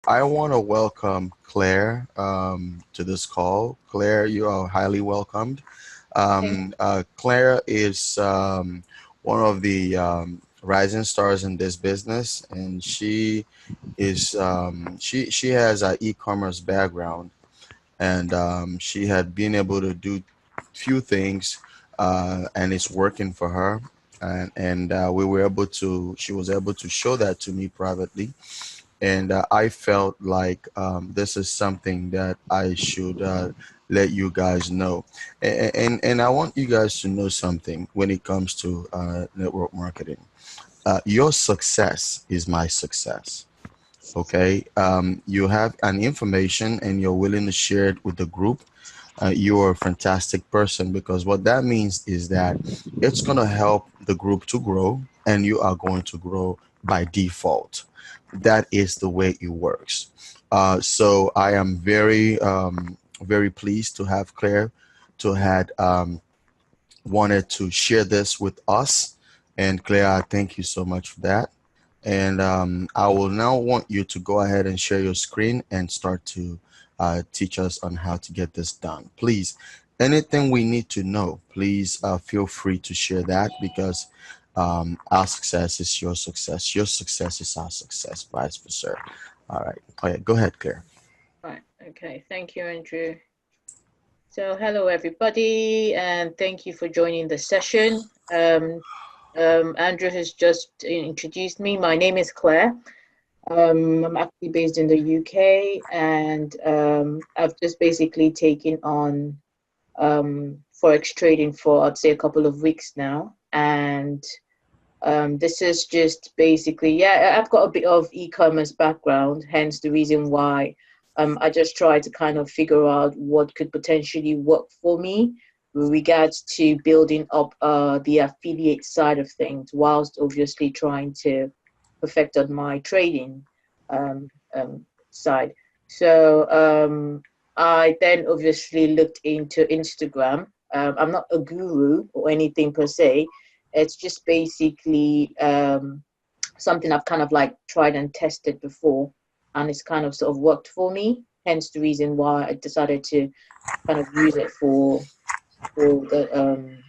I want to welcome Claire to this call. Claire, you are highly welcomed. Thank Claire is one of the rising stars in this business, and she has an e-commerce background, and she had been able to do few things, and it's working for her. And we were able to. She was able to show that to me privately, and I felt like this is something that I should let you guys know. And I want you guys to know something when it comes to network marketing. Your success is my success. Okay, you have an information and you're willing to share it with the group. You're a fantastic person, because what that means is that it's going to help the group to grow, and you are going to grow by default. That is the way it works. So I am very pleased to have Claire to had wanted to share this with us. And Claire, I thank you so much for that. And I will now want you to go ahead and share your screen and start to teach us on how to get this done. Please, anything we need to know, please feel free to share that, because our success is your success. Your success is our success, vice versa. All right. Go ahead, Claire. Right. Okay. Thank you, Andrew. So, hello, everybody, and thank you for joining the session. Andrew has just introduced me. My name is Claire. I'm actually based in the UK, and I've just basically taken on forex trading for, I'd say, a couple of weeks now. And this is just basically, yeah, I've got a bit of e-commerce background, hence the reason why I just try to kind of figure out what could potentially work for me with regards to building up the affiliate side of things, whilst obviously trying to perfect on my trading side. So I then obviously looked into Instagram. I'm not a guru or anything per se. It's just basically something I've kind of like tried and tested before, and it's kind of sort of worked for me. Hence the reason why I decided to kind of use it for the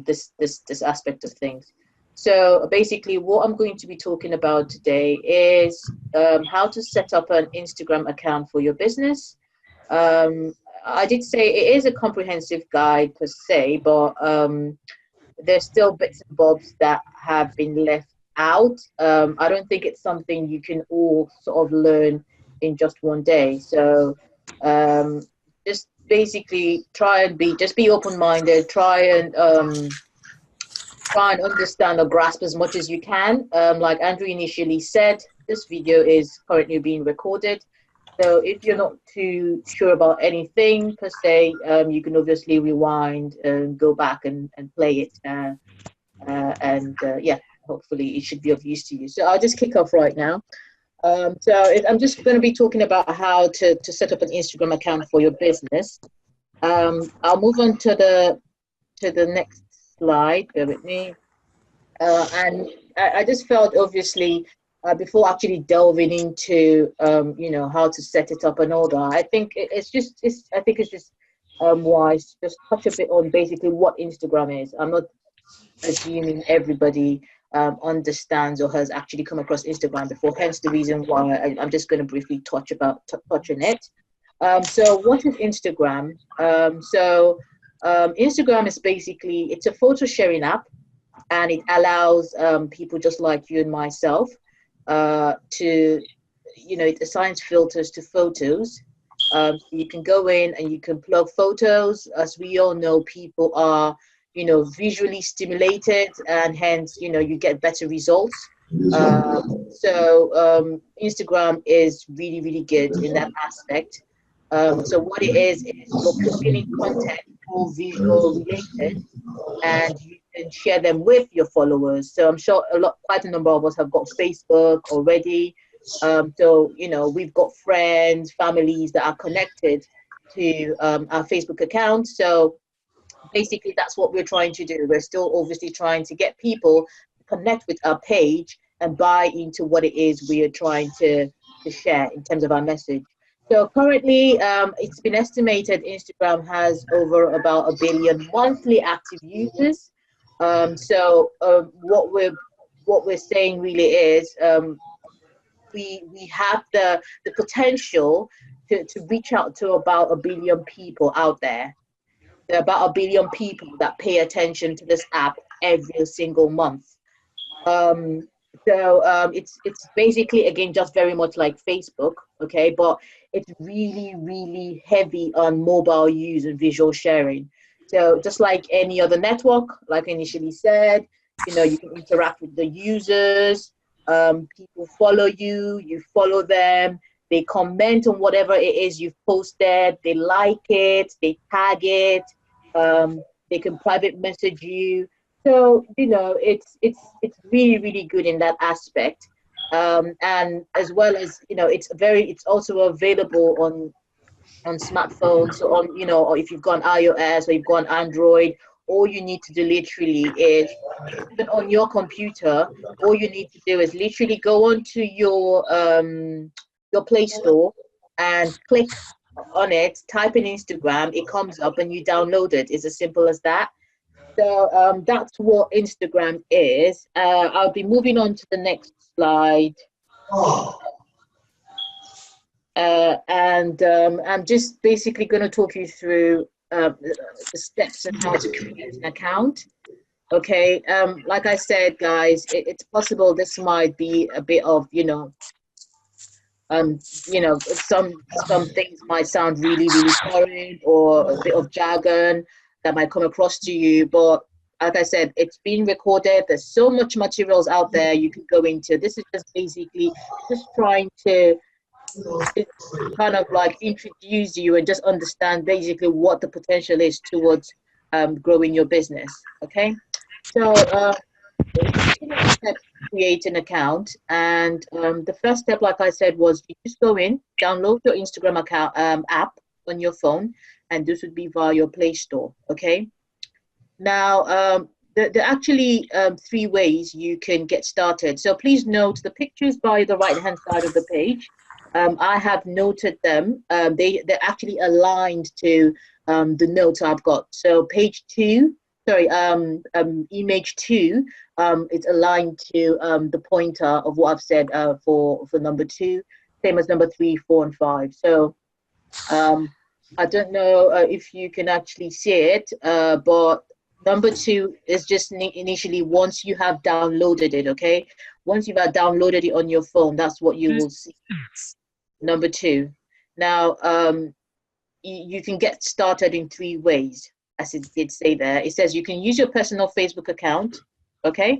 this aspect of things. So basically, what I'm going to be talking about today is how to set up an Instagram account for your business. I did say it is a comprehensive guide per se, but there's still bits and bobs that have been left out. I don't think it's something you can all sort of learn in just one day. So just basically just be open-minded, try and understand or grasp as much as you can. Like Andrew initially said, this video is currently being recorded. So if you're not too sure about anything per se, you can obviously rewind and go back and play it. Yeah, hopefully it should be of use to you. So I'll just kick off right now. I'm just going to be talking about how to set up an Instagram account for your business. I'll move on to the next slide. Bear with me. And I just felt obviously before actually delving into how to set it up and all that, I think it's just wise to just touch a bit on basically what Instagram is. I'm not assuming everybody understands or has actually come across Instagram before. Hence the reason why I'm just going to briefly touch on it. So what is Instagram? Instagram is basically, it's a photo sharing app, and it allows people just like you and myself it assigns filters to photos. So you can go in and you can plug photos. As we all know, people are, visually stimulated, and hence, you get better results. Instagram is really, really good in that aspect. So what it is you're plugging in content all visual related, and you can share them with your followers. So I'm sure quite a number of us have got Facebook already. We've got friends, families that are connected to our Facebook account. So basically, that's what we're trying to do. We're still obviously trying to get people to connect with our page and buy into what it is we are trying to to share in terms of our message. So currently, it's been estimated Instagram has over about 1 billion monthly active users. What we're saying really is, we have the potential to reach out to about 1 billion people out there. There are about 1 billion people that pay attention to this app every single month. Um, it's basically, again, just very much like Facebook, okay, but it's really really heavy on mobile use and visual sharing. So just like any other network, like I initially said, you can interact with the users. People follow you, you follow them. They comment on whatever it is you've posted. They like it. They tag it. They can private message you. So it's really really good in that aspect, and as well as it's also available on smartphones. So on or if you've got iOS or you've got Android, all you need to do literally is, even on your computer, all you need to do is literally go onto your Play Store and click on it, type in Instagram, it comes up and you download it. It's as simple as that. So that's what Instagram is. I'll be moving on to the next slide. And I'm just basically going to talk you through the steps and how to create an account. Okay, like I said, guys, it's possible this might be a bit of, some things might sound really, really foreign or a bit of jargon that might come across to you. But like I said, it's being recorded. There's so much materials out there you can go into. This is just basically just trying to kind of like introduce you and just understand basically what the potential is towards growing your business. Okay, so step create an account, and the first step, like I said, was you just go in, download your Instagram account app on your phone, and this would be via your Play Store. Okay, now there are actually three ways you can get started. So please note the pictures by the right hand side of the page. I have noted them. They're actually aligned to the notes I've got. So page two, sorry, image two, it's aligned to the pointer of what I've said for number two, same as number three, four, and five. So I don't know if you can actually see it, but number two is just initially once you have downloaded it, okay? Once you've downloaded it on your phone, that's what you will see. Number two. Now, you can get started in three ways, as it did say there. It says you can use your personal Facebook account, okay?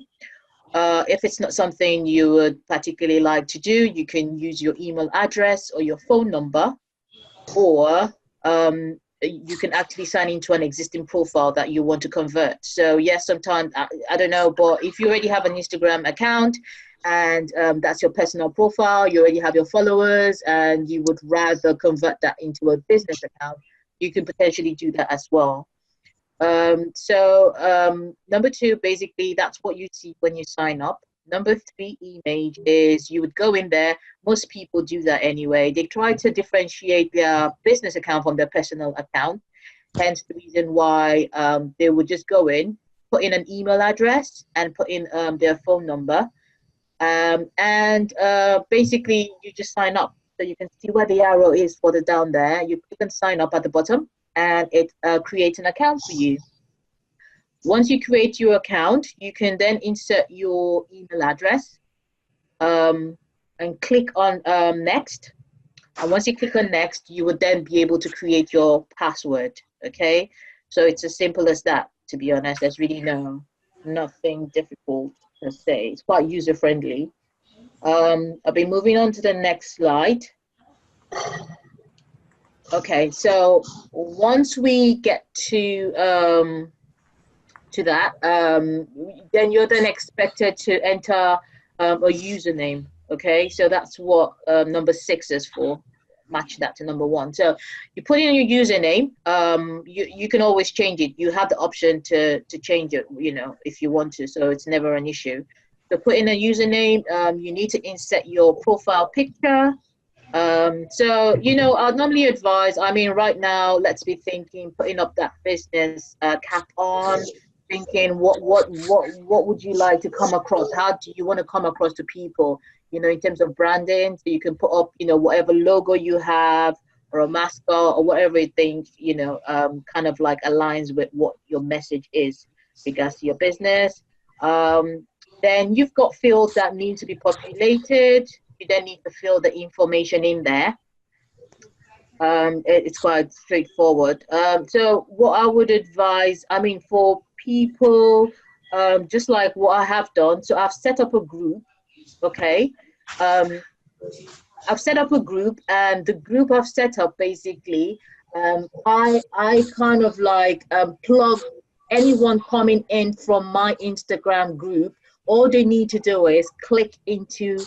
If it's not something you would particularly like to do, you can use your email address or your phone number, or you can actually sign into an existing profile that you want to convert. So yes, sometimes, I don't know, but if you already have an Instagram account and that's your personal profile, you already have your followers, and you would rather convert that into a business account, you can potentially do that as well. Number two, basically, that's what you see when you sign up. Number three image is you would go in there. Most people do that anyway. They try to differentiate their business account from their personal account. Hence the reason why they would just go in, put in an email address and put in their phone number. Basically, you just sign up. So you can see where the arrow is for the down there. You can sign up at the bottom, and it creates an account for you. Once you create your account, you can then insert your email address and click on next. And once you click on next, you would then be able to create your password. Okay, so it's as simple as that. To be honest, there's really nothing difficult per se. It's quite user friendly. I'll be moving on to the next slide. Okay, so once we get to that, then you're then expected to enter a username. Okay, so that's what number 6 is for. Match that to number 1. So you put in your username. You can always change it. You have the option to change it, if you want to. So it's never an issue. So put in a username. You need to insert your profile picture. So, I'd normally advise, I mean, right now, let's be thinking, putting up that business cap on, thinking what would you like to come across? How do you want to come across to people, in terms of branding? So you can put up, whatever logo you have or a mascot or whatever you think, kind of like aligns with what your message is regards to your business. Then you've got fields that need to be populated. You then need to fill the information in there. It's quite straightforward. So what I would advise, I mean, for people, just like what I have done, so I've set up a group, okay? Um, I've set up a group, and the group I've set up basically, I kind of like plug anyone coming in from my Instagram group. All they need to do is click into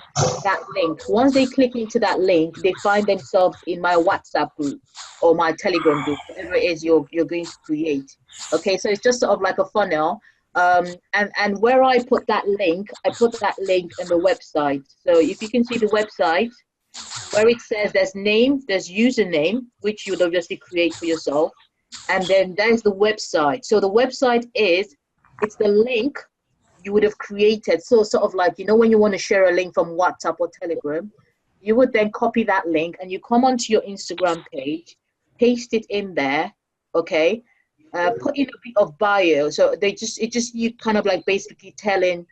that link. Once they click into that link, they find themselves in my WhatsApp group or my Telegram group, whatever it is you're going to create. Okay, so it's just sort of like a funnel. And where I put that link, I put that link in the website. So if you can see the website, where it says there's name, there's username, which you would obviously create for yourself, and then there's the website. So the website it's the link you would have created. So sort of like, when you want to share a link from WhatsApp or Telegram, you would then copy that link and you come onto your Instagram page, paste it in there, okay? Put in a bit of bio. So you kind of like basically telling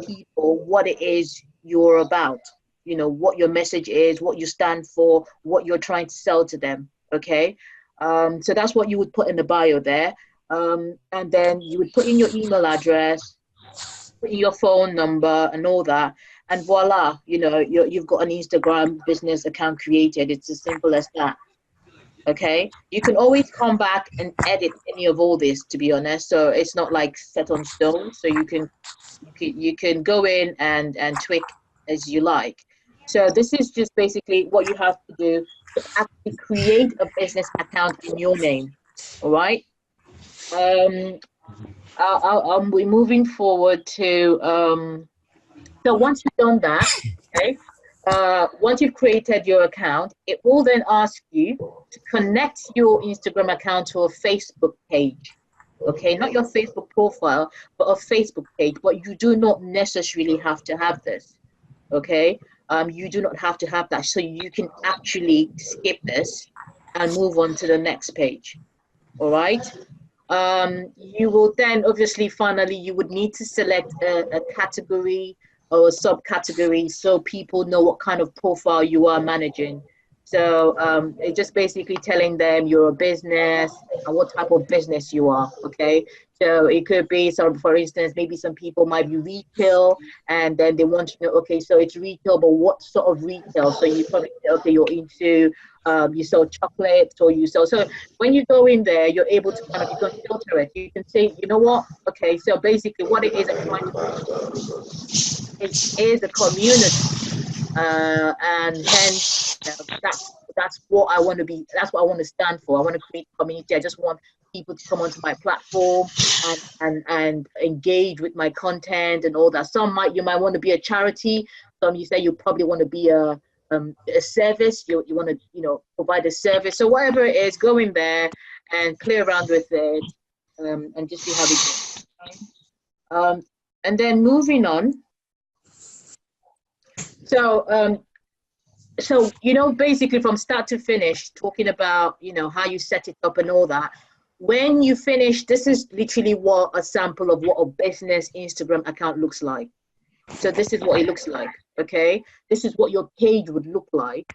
people what it is you're about, what your message is, what you stand for, what you're trying to sell to them, okay? So that's what you would put in the bio there. And then you would put in your email address, put in your phone number and all that. And voila, you've got an Instagram business account created. It's as simple as that. Okay, you can always come back and edit any of all this, to be honest. So it's not like set on stone. So you can go in and tweak as you like. So this is just basically what you have to do to actually create a business account in your name. All right. Um, I'll be moving forward to so once you've done that, okay, once you've created your account, it will then ask you to connect your Instagram account to a Facebook page. Okay, not your Facebook profile, but a Facebook page. But you do not necessarily have to have this. Okay, you do not have to have that. So you can actually skip this and move on to the next page. All right. You will then obviously finally you would need to select a category or a subcategory so people know what kind of profile you are managing. So it's just basically telling them you're a business and what type of business you are. Okay. So it could be some, for instance, maybe some people might be retail and then they want to know, okay, so it's retail, but what sort of retail? So you probably say, okay, you're into you sell chocolates or you sell. So when you go in there, you're able to kind of, you can filter it. You can say, you know what? Okay, so basically what it is I'm trying to is a community, and hence that's what I want to be. That's what I want to stand for. I want to create a community. I just want people to come onto my platform and engage with my content and all that. You might want to be a charity. Some you say you probably want to be a service. You want to provide a service. So whatever it is, go in there and play around with it, and just see how we go. And then moving on. So basically from start to finish, talking about how you set it up and all that. When you finish, this is literally what a sample of what a business Instagram account looks like. So this is what it looks like. Okay, this is what your page would look like.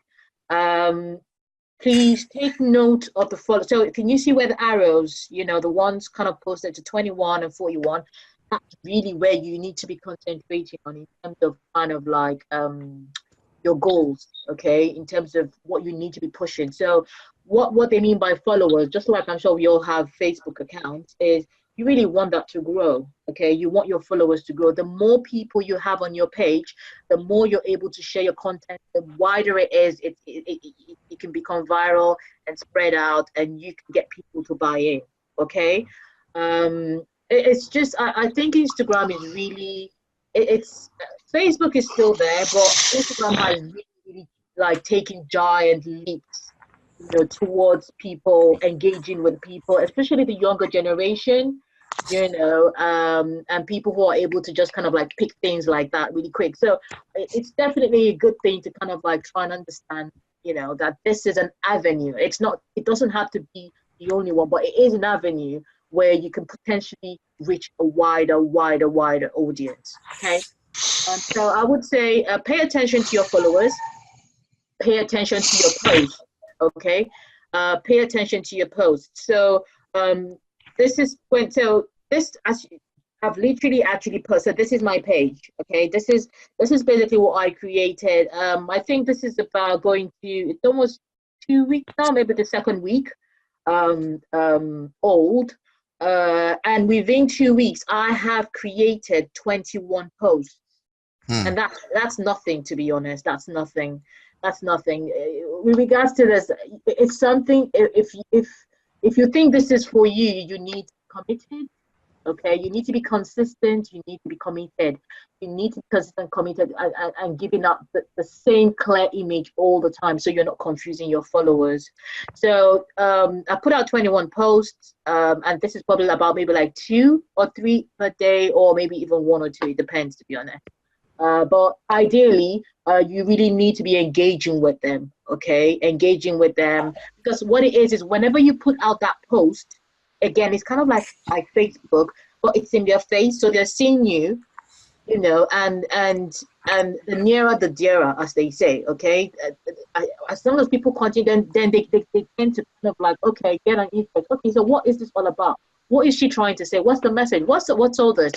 Please take note of the follow. So can you see where the arrows, the ones kind of posted to 21 and 41? That's really where you need to be concentrating on in terms of kind of like your goals, okay, in terms of what you need to be pushing. So what they mean by followers, just like I'm sure we all have Facebook accounts, is you really want that to grow, okay? You want your followers to grow. The more people you have on your page, the more you're able to share your content, the wider it is, it can become viral and spread out, and you can get people to buy in, okay? It's just, I think Instagram is really, it's Facebook is still there, but Instagram has really, really like taking giant leaps, towards people, engaging with people, especially the younger generation, and people who are able to just kind of like pick things like that really quick. So it's definitely a good thing to kind of like try and understand, that this is an avenue. It doesn't have to be the only one, but it is an avenue where you can potentially reach a wider audience. Okay. So I would say pay attention to your followers, pay attention to your posts. Okay. Pay attention to your posts. So this is when, so this, as I've literally actually posted, this is my page. Okay. This is basically what I created. I think this is about going to, it's almost 2 weeks now, maybe the second week old. And within 2 weeks, I have created 21 posts. Hmm. And that's nothing, to be honest. That's nothing. With regards to this, it's something. If you think this is for you, you need to be committed. Okay, you need to be consistent. You need to be committed. You need to be consistent, committed, and giving up the same clear image all the time, so you're not confusing your followers. So I put out 21 posts, and this is probably about maybe like 2 or 3 per day, or maybe even 1 or 2. It depends, to be honest. But ideally, you really need to be engaging with them, okay? Engaging with them, because what it is whenever you put out that post, again, it's kind of like Facebook, but it's in their face, so they're seeing you, and the nearer the dearer, as they say, okay? As long as people continue, then they tend to kind of like, okay, get an interest. Okay, so what is this all about? What is she trying to say? What's the message? What's all this?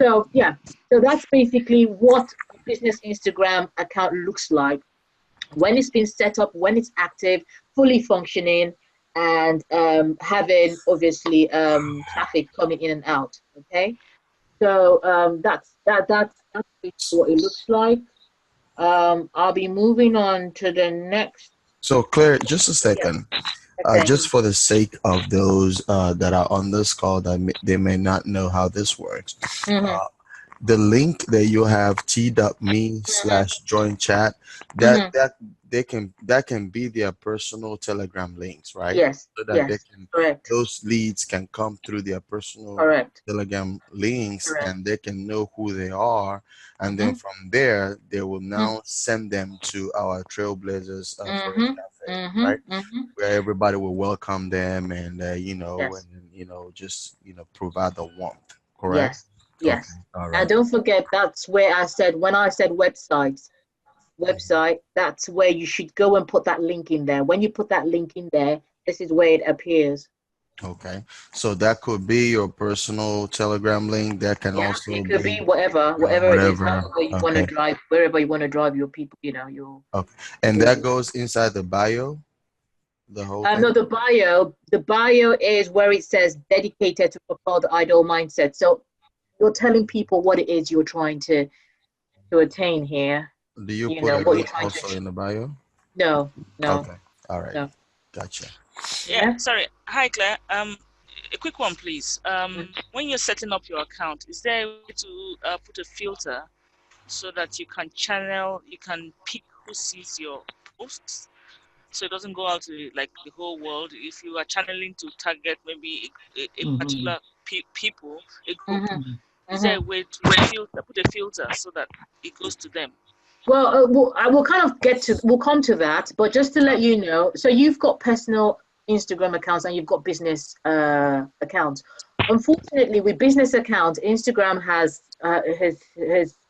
So yeah, so that's basically what a business Instagram account looks like when it's been set up, when it's active, fully functioning, and having obviously traffic coming in and out. Okay, so that's basically what it looks like. I'll be moving on to the next. So Claire, just a Yeah. second. Okay. Just for the sake of those that are on this call they may not know how this works, Mhm. uh, the link that you have t.me Mhm. slash join chat, that Mhm. that that can be their personal telegram links, right? Yes. So that they Yes. can, Correct. those leads can come through their personal Correct. telegram links, Correct. and they can know who they are, and then Mhm. from there they will Mhm. now send them to our Trailblazers Forest Mhm. Cafe, right? Mhm. Mhm. Where everybody will welcome them, and Yes. just provide the warmth. Correct? Yes, Okay. yes. All And right. don't forget, that's where I said, when I said website, that's where you should go and put that link in there. When you put that link in there, this is where it appears. Okay. So that could be your personal Telegram link. That can Yeah, also it could be be whatever it is, whatever. however you want to Okay. drive, wherever you want to drive your people, Okay. And your that goes inside the bio, the whole thing. no, the bio is where it says dedicated to propel the idol mindset. So you're telling people what it is you're trying to attain here, Do you put a what you're link trying to also achieve. in the bio? No, no, Okay. All right. no. Gotcha. Yeah, Yeah. sorry. Hi, Claire. A quick one, please. When you're setting up your account, is there a way to put a filter so that you can you can pick who sees your posts, so it doesn't go out to like the whole world? If you are channeling to target maybe a Mm-hmm. particular people, a group, Mm-hmm. is there a Mm-hmm. way to put a filter so that it goes to them? Well, I will kind of we'll come to that, but just to let you know, so you've got personal Instagram accounts and you've got business accounts. Unfortunately, with business accounts, Instagram has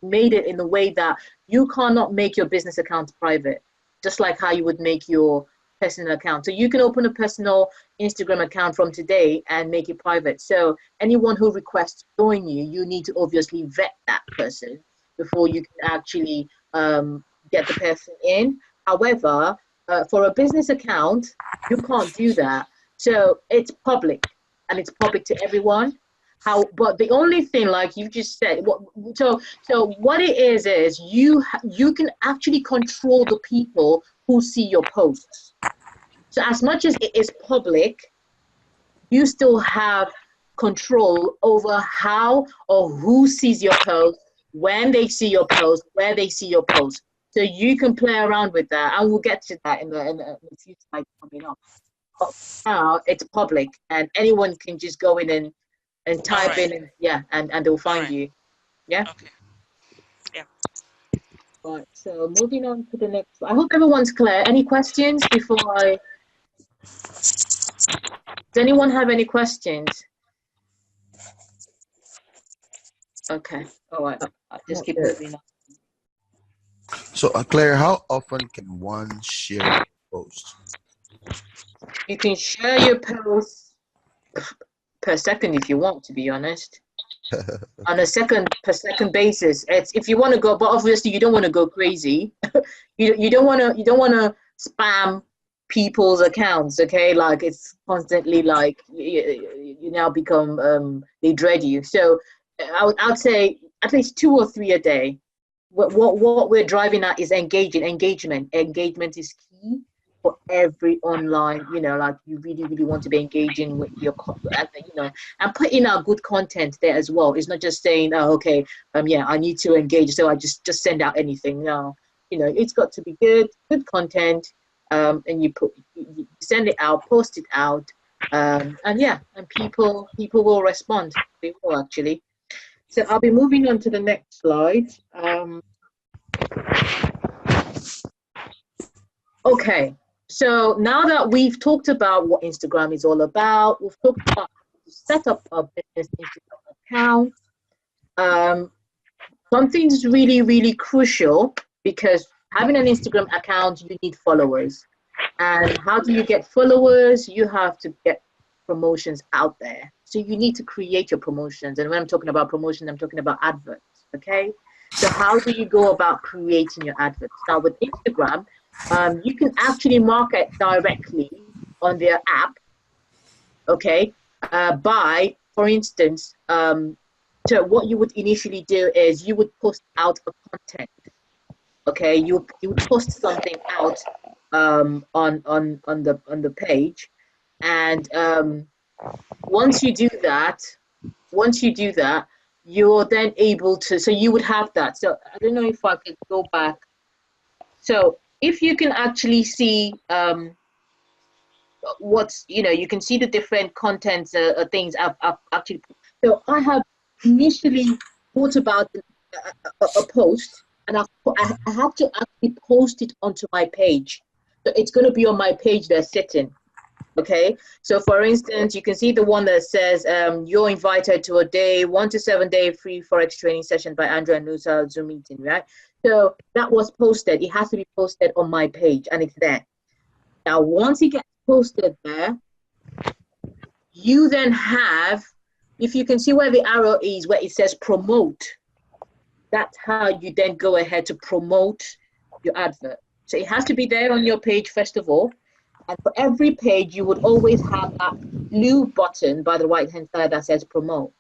made it in the way that you cannot make your business account private, just like how you would make your personal account. So you can open a personal Instagram account from today and make it private. So anyone who requests to join you, you need to obviously vet that person before you can actually get the person in. However, for a business account, you can't do that. So it's public, and it's public to everyone. But the only thing, like you just said, so what it is you can actually control the people who see your posts. So as much as it is public, you still have control over how or who sees your post, when they see your post, where they see your post. So you can play around with that, and we'll get to that in the few slides coming up. But now it's public, and anyone can just go in and All type right. in, and they'll All find right. you. Yeah. Okay. Yeah. Right. So moving on to the next. I hope everyone's clear. Any questions before I? Does anyone have any questions? Okay. All right. I'll just keep moving on. So, Claire, how often can one share a post? You can share your posts per second if you want, to be honest. On a per second basis. It's if you want to go, but obviously you don't want to go crazy. you don't want to spam people's accounts, okay? Like it's constantly like you now become they dread you. So I'd say at least 2 or 3 a day. What we're driving at is engagement. Engagement is key for every online, like you really want to be engaging with your, and putting out good content there as well. It's not just saying, oh, okay, yeah, I need to engage, so I just send out anything. No, it's got to be good content, and you send it out, post it out, and people will respond. They will actually. So I'll be moving on to the next slide. Okay, so now that we've talked about what Instagram is all about, we've talked about how to set up a business Instagram account. Something's really crucial, because having an Instagram account, you need followers. And how do you get followers? You have to get promotions out there. So you need to create your promotions. And when I'm talking about promotion, I'm talking about adverts, okay? So how do you go about creating your adverts? Now with Instagram, you can actually market directly on their app, okay? By, for instance, so what you would initially do is you would post out a content, okay? You would post something out on the page, and once you do that, you're then able to. So you would have that. So I don't know if I could go back. So if you can actually see what's, you can see the different contents, things I've actually. So I have initially thought about a post, and I have to actually post it onto my page. So it's going to be on my page there sitting. Okay, so for instance, you can see the one that says you're invited to a 1 to 7 day free Forex training session by Andrea and Nusa Zoom meeting, right? So that was posted. It has to be posted on my page, and it's there. Now, once it gets posted there, you then have, if you can see where the arrow is, where it says promote, that's how you then go ahead to promote your advert. So it has to be there on your page, first of all. And for every page, you would always have that blue button by the right-hand side that says promote.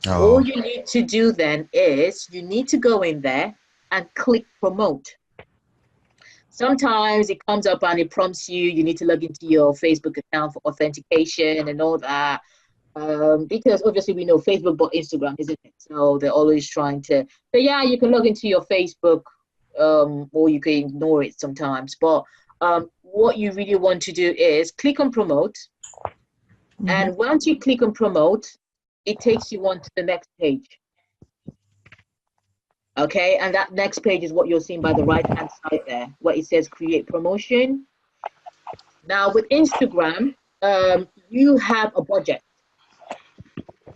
All Oh, you need to do then is you need to go in there and click promote. Sometimes it comes up and it prompts you need to log into your Facebook account for authentication and all that. Because obviously we know Facebook bought Instagram, isn't it? So they're always trying to, but yeah, you can log into your Facebook, or you can ignore it sometimes. But what you really want to do is click on promote. And once you click on promote, it takes you on to the next page. Okay, and that next page is what you're seeing by the right-hand side there, where it says create promotion. Now with Instagram, you have a budget.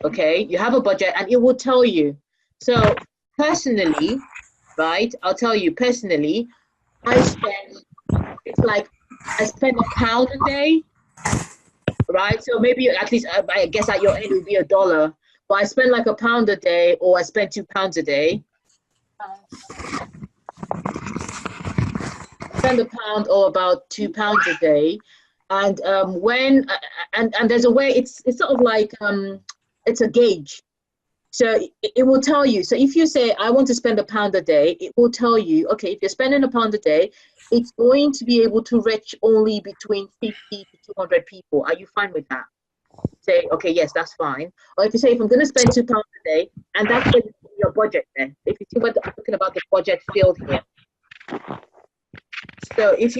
Okay, you have a budget, and it will tell you. So personally, right, I'll tell you personally, it's like I spend £1 a day, right? So maybe at least I guess at your end it would be $1, but I spend like £1 a day, or I spend £2 a day. Spend £1 or about £2 a day, and when and there's a way, it's sort of like it's a gauge. So it will tell you. So if you say I want to spend £1 a day, it will tell you, okay, if you're spending £1 a day, it's going to be able to reach only between 50 to 200 people. Are you fine with that? Say, okay, yes, that's fine. Or if you say, if I'm going to spend £2 a day, and that's your budget then. If you see what I'm talking about, the budget field here. So if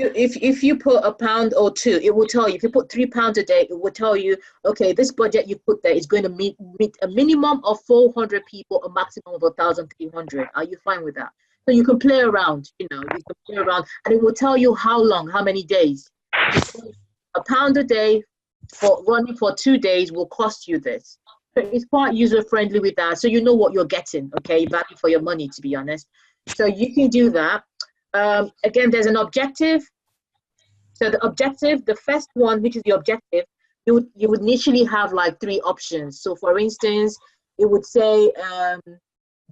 you put £1 or £2, it will tell you. If you put £3 a day, it will tell you, okay, this budget you put there is going to meet a minimum of 400 people, a maximum of 1,300. Are you fine with that? So you can play around, you know, you can play around, and it will tell you how long, how many days. £1 a day for running for 2 days will cost you this. So it's quite user friendly with that. So you know what you're getting, okay, value for your money, to be honest. So you can do that. Again, there's an objective. So the objective, the first one, which is the objective, you would initially have like 3 options. So for instance, it would say,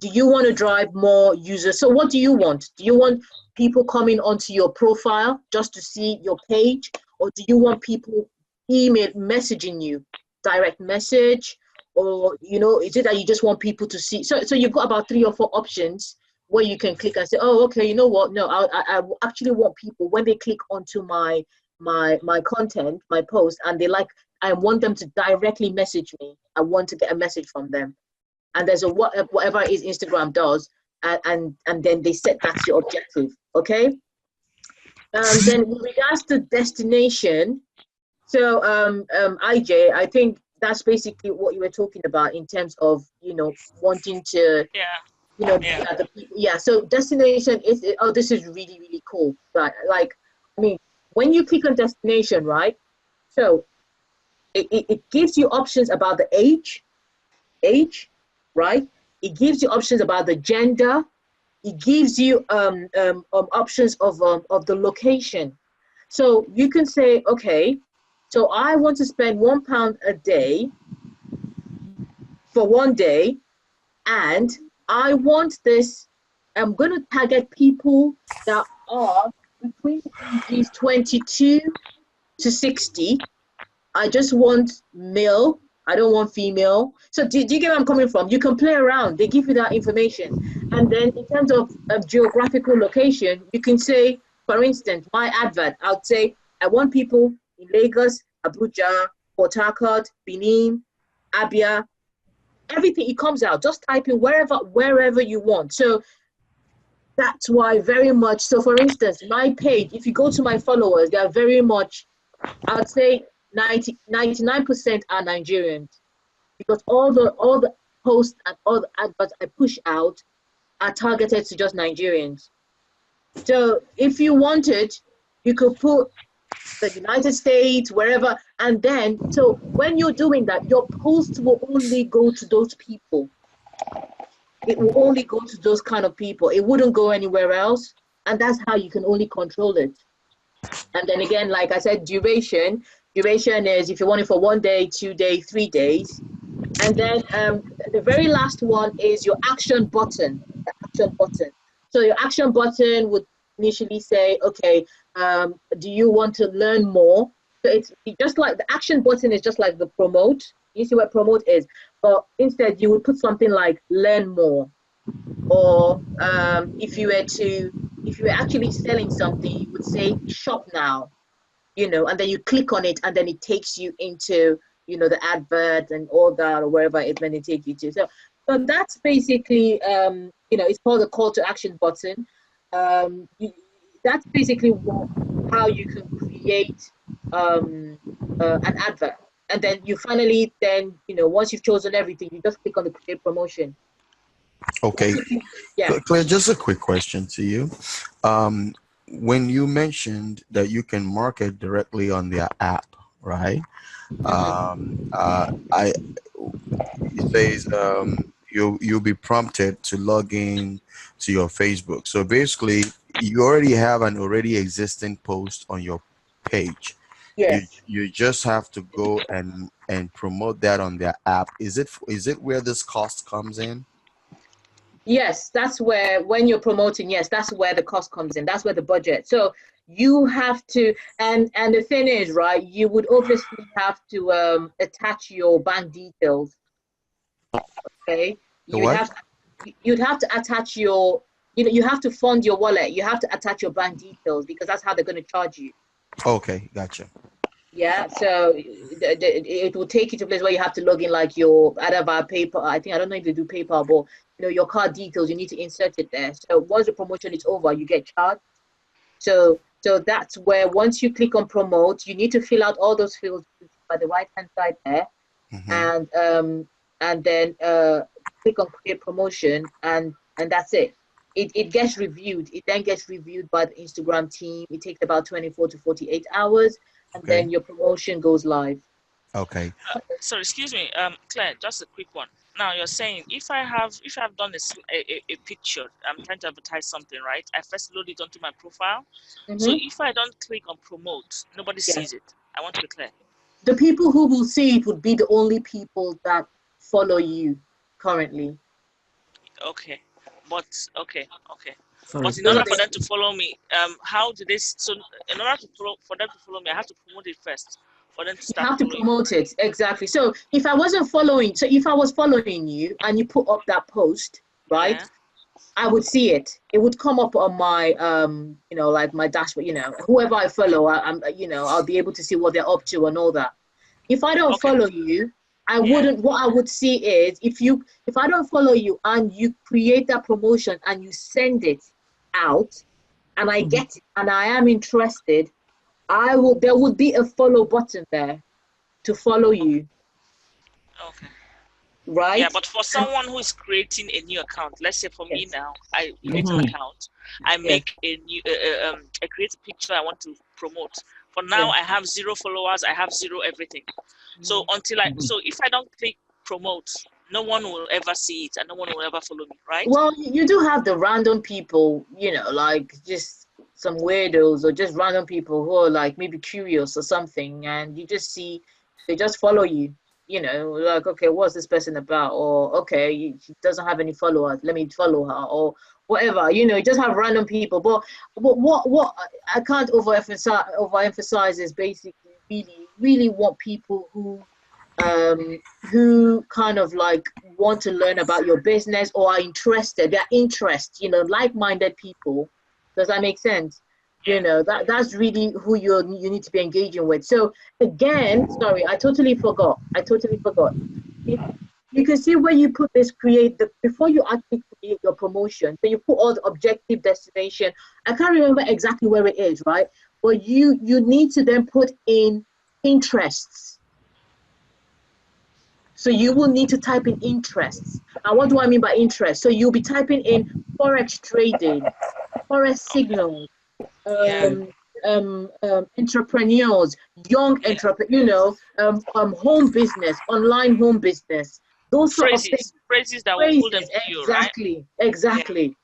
do you want to drive more users? So what do you want? Do you want people coming onto your profile just to see your page? Or do you want people messaging you, direct message? Or, you know, is it that you just want people to see? So you've got about 3 or 4 options where you can click and say, oh, okay, you know what? No, I actually want people, when they click onto my content, my post, and I want them to directly message me. I want to get a message from them. And there's a whatever it is Instagram does, and then they set that's your objective, okay? Then with regards to destination, so IJ, I think that's basically what you were talking about in terms of, you know, wanting to, Yeah. you know, Yeah. yeah. So destination is, oh, this is really, really cool, right? Like, I mean, when you click on destination, right? So it gives you options about the age, right? It gives you options about the gender. It gives you options of the location. So you can say, okay, so I want to spend £1 a day for 1 day, and I want this. I'm going to target people that are between the ages 22 to 60. I just want male. I don't want female. So do you get where I'm coming from? You can play around. They give you that information. And then in terms of geographical location, you can say, for instance, my advert, I would say, I want people in Lagos, Abuja, Port Harcourt, Benin, Abia, everything. It comes out. Just type in wherever you want. So that's why very much. So for instance, my page, if you go to my followers, they are very much, I would say 99% are Nigerians, because all the posts and all the adverts I push out are targeted to just Nigerians. So if you wanted, you could put the United States, wherever, and then, so when you're doing that, your posts will only go to those people. It will only go to those kind of people. It wouldn't go anywhere else. And that's how you can only control it. And then again, like I said, duration is if you want it for 1 day, 2 day, 3 days. And then the very last one is your action button, the action button. So your action button would initially say, okay, do you want to learn more? So it's just like the action button is just like the promote. You see what promote is, but instead you would put something like learn more. Or if you were actually selling something, you would say shop now, you know, and then you click on it, and then it takes you into, you know, the advert and all that, or wherever it's going to take you to. So that's basically, you know, it's called the call to action button. That's basically how you can create an advert. And then you finally, then, you know, once you've chosen everything, you just click on the create promotion. Okay. Yeah. Claire, just a quick question to you. When you mentioned that you can market directly on their app, right? I It says you'll be prompted to log in to your Facebook. So basically, you already have an already existing post on your page. Yes. You just have to go and promote that on their app. Is it where this cost comes in? Yes, that's where, when you're promoting, yes, that's where the cost comes in. That's where the budget. So you have to, and the thing is, right, you would obviously have to attach your bank details. Okay, The what? you'd have to attach your, you know, you have to fund your wallet. You have to attach your bank details, because that's how they're going to charge you. Okay, gotcha. Yeah, so it will take you to a place where you have to log in like your either via PayPal. I don't know if they do PayPal, but your card details, you need to insert it there. So once the promotion is over, you get charged. So that's where once you click on promote, you need to fill out all those fields by the right hand side there, Mm-hmm. and then click on create promotion, and that's it. It gets reviewed. It then gets reviewed by the Instagram team. It takes about 24 to 48 hours, and Okay. then your promotion goes live. Okay. Sorry, excuse me, Claire, just a quick one. Now you're saying if I've done a picture, I'm trying to advertise something, right? I first load it onto my profile. So Mm-hmm. if I don't click on promote, nobody Yeah. sees it. I want to be clear. The people who will see it would be the only people that follow you currently. Okay, but okay. Sorry, But in Those order are for the them to follow me, how do they? So in order for them to follow me, I have to promote it first for them to You start have to following. promote it exactly. So if I was following you and you put up that post, right, Yeah. I would see it. It would come up on my like my dashboard. Whoever I follow, I'll be able to see what they're up to and all that. If I don't Okay. follow you, I Yeah. wouldn't. What I would see is if I don't follow you and you create that promotion and you send it out and I Mhm. get it and I am interested, there would be a follow button there to follow you, Okay. Yeah, right? but for And someone who is creating a new account, let's say for me yes, now, I create an yes, Mhm. account, I yes, make a new, I create a picture I want to promote. For now, yes. I have 0 followers, I have zero everything. So Mhm. Mhm. so if I don't click promote, no one will ever see it and no one will ever follow me, right? Well, you do have the random people, like just some weirdos or just random people who are like maybe curious or something, and you just see they just follow you. Like, okay, what's this person about? Or okay, she doesn't have any followers. Let me follow her, or whatever. You just have random people. But what I can't overemphasize is basically really want people who kind of like want to learn about your business or are interested, their interest, like-minded people. Does that make sense? Yeah. That's really who you need to be engaging with. So again, sorry, I totally forgot. If you can see where you put this create the before you actually create your promotion, so you put all the objective destination. I can't remember exactly where it is, right? But you need to then put in interests. So you will need to type in interests. And what do I mean by interest? So you'll be typing in forex trading, forex Okay. signals, Yeah. Okay. entrepreneurs, young Yeah. entrepreneur, home business, online home business, those sort of things. Phrases that will pull them Phrases, to you, right? exactly, Yeah. exactly.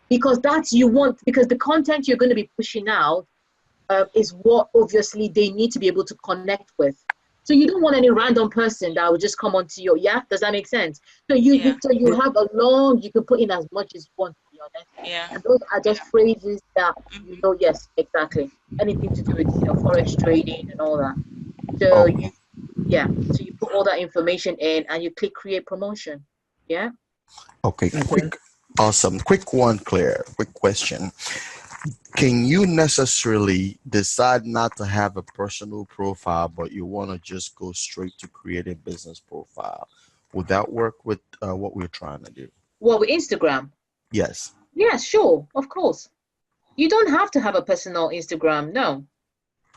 Because the content you're going to be pushing out is what obviously they need to be able to connect with. So you don't want any random person that will just come onto your, yeah. Does that make sense? So Yeah. you have a long, you can put in as much as you want, to be honest. Yeah. And those are Yeah. just phrases that Hmm. yes, exactly. Anything to do with forex trading and all that. So Oh, so you put all that information in and you click create promotion. Yeah. okay. Okay. Awesome. Quick one, Claire. Quick question. Can you necessarily decide not to have a personal profile, but you want to just go straight to create a business profile? Would that work with what we're trying to do? Well, with Instagram. Yes. Yeah, sure, of course. You don't have to have a personal Instagram. No.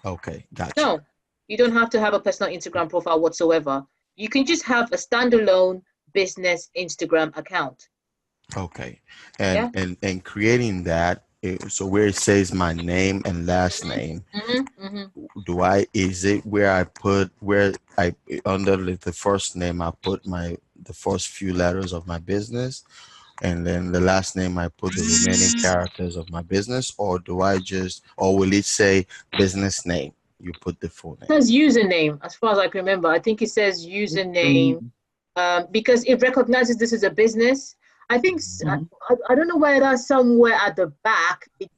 Okay. Gotcha. No, you don't have to have a personal Instagram profile whatsoever. You can just have a standalone business Instagram account. Okay. Yeah. And creating that, so where it says my name and last name, Hmm. is it where I put where I under the first name I put the first few letters of my business, and then the last name I put the remaining characters of my business, or do I just, or will it say business name? You put the full It name. says username, as far as I can remember. I think it says username because it recognizes this is a business. I think Mhm. I don't know whether somewhere at the back it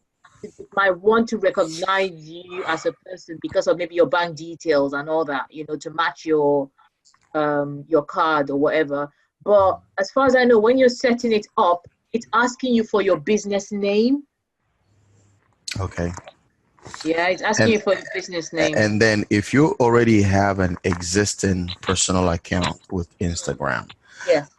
might want to recognize you as a person because of maybe your bank details and all that, to match your card or whatever. But as far as I know, when you're setting it up, it's asking you for your business name. Okay. Yeah, it's asking And you for the business name. and then if you already have an existing personal account with Instagram, Yes.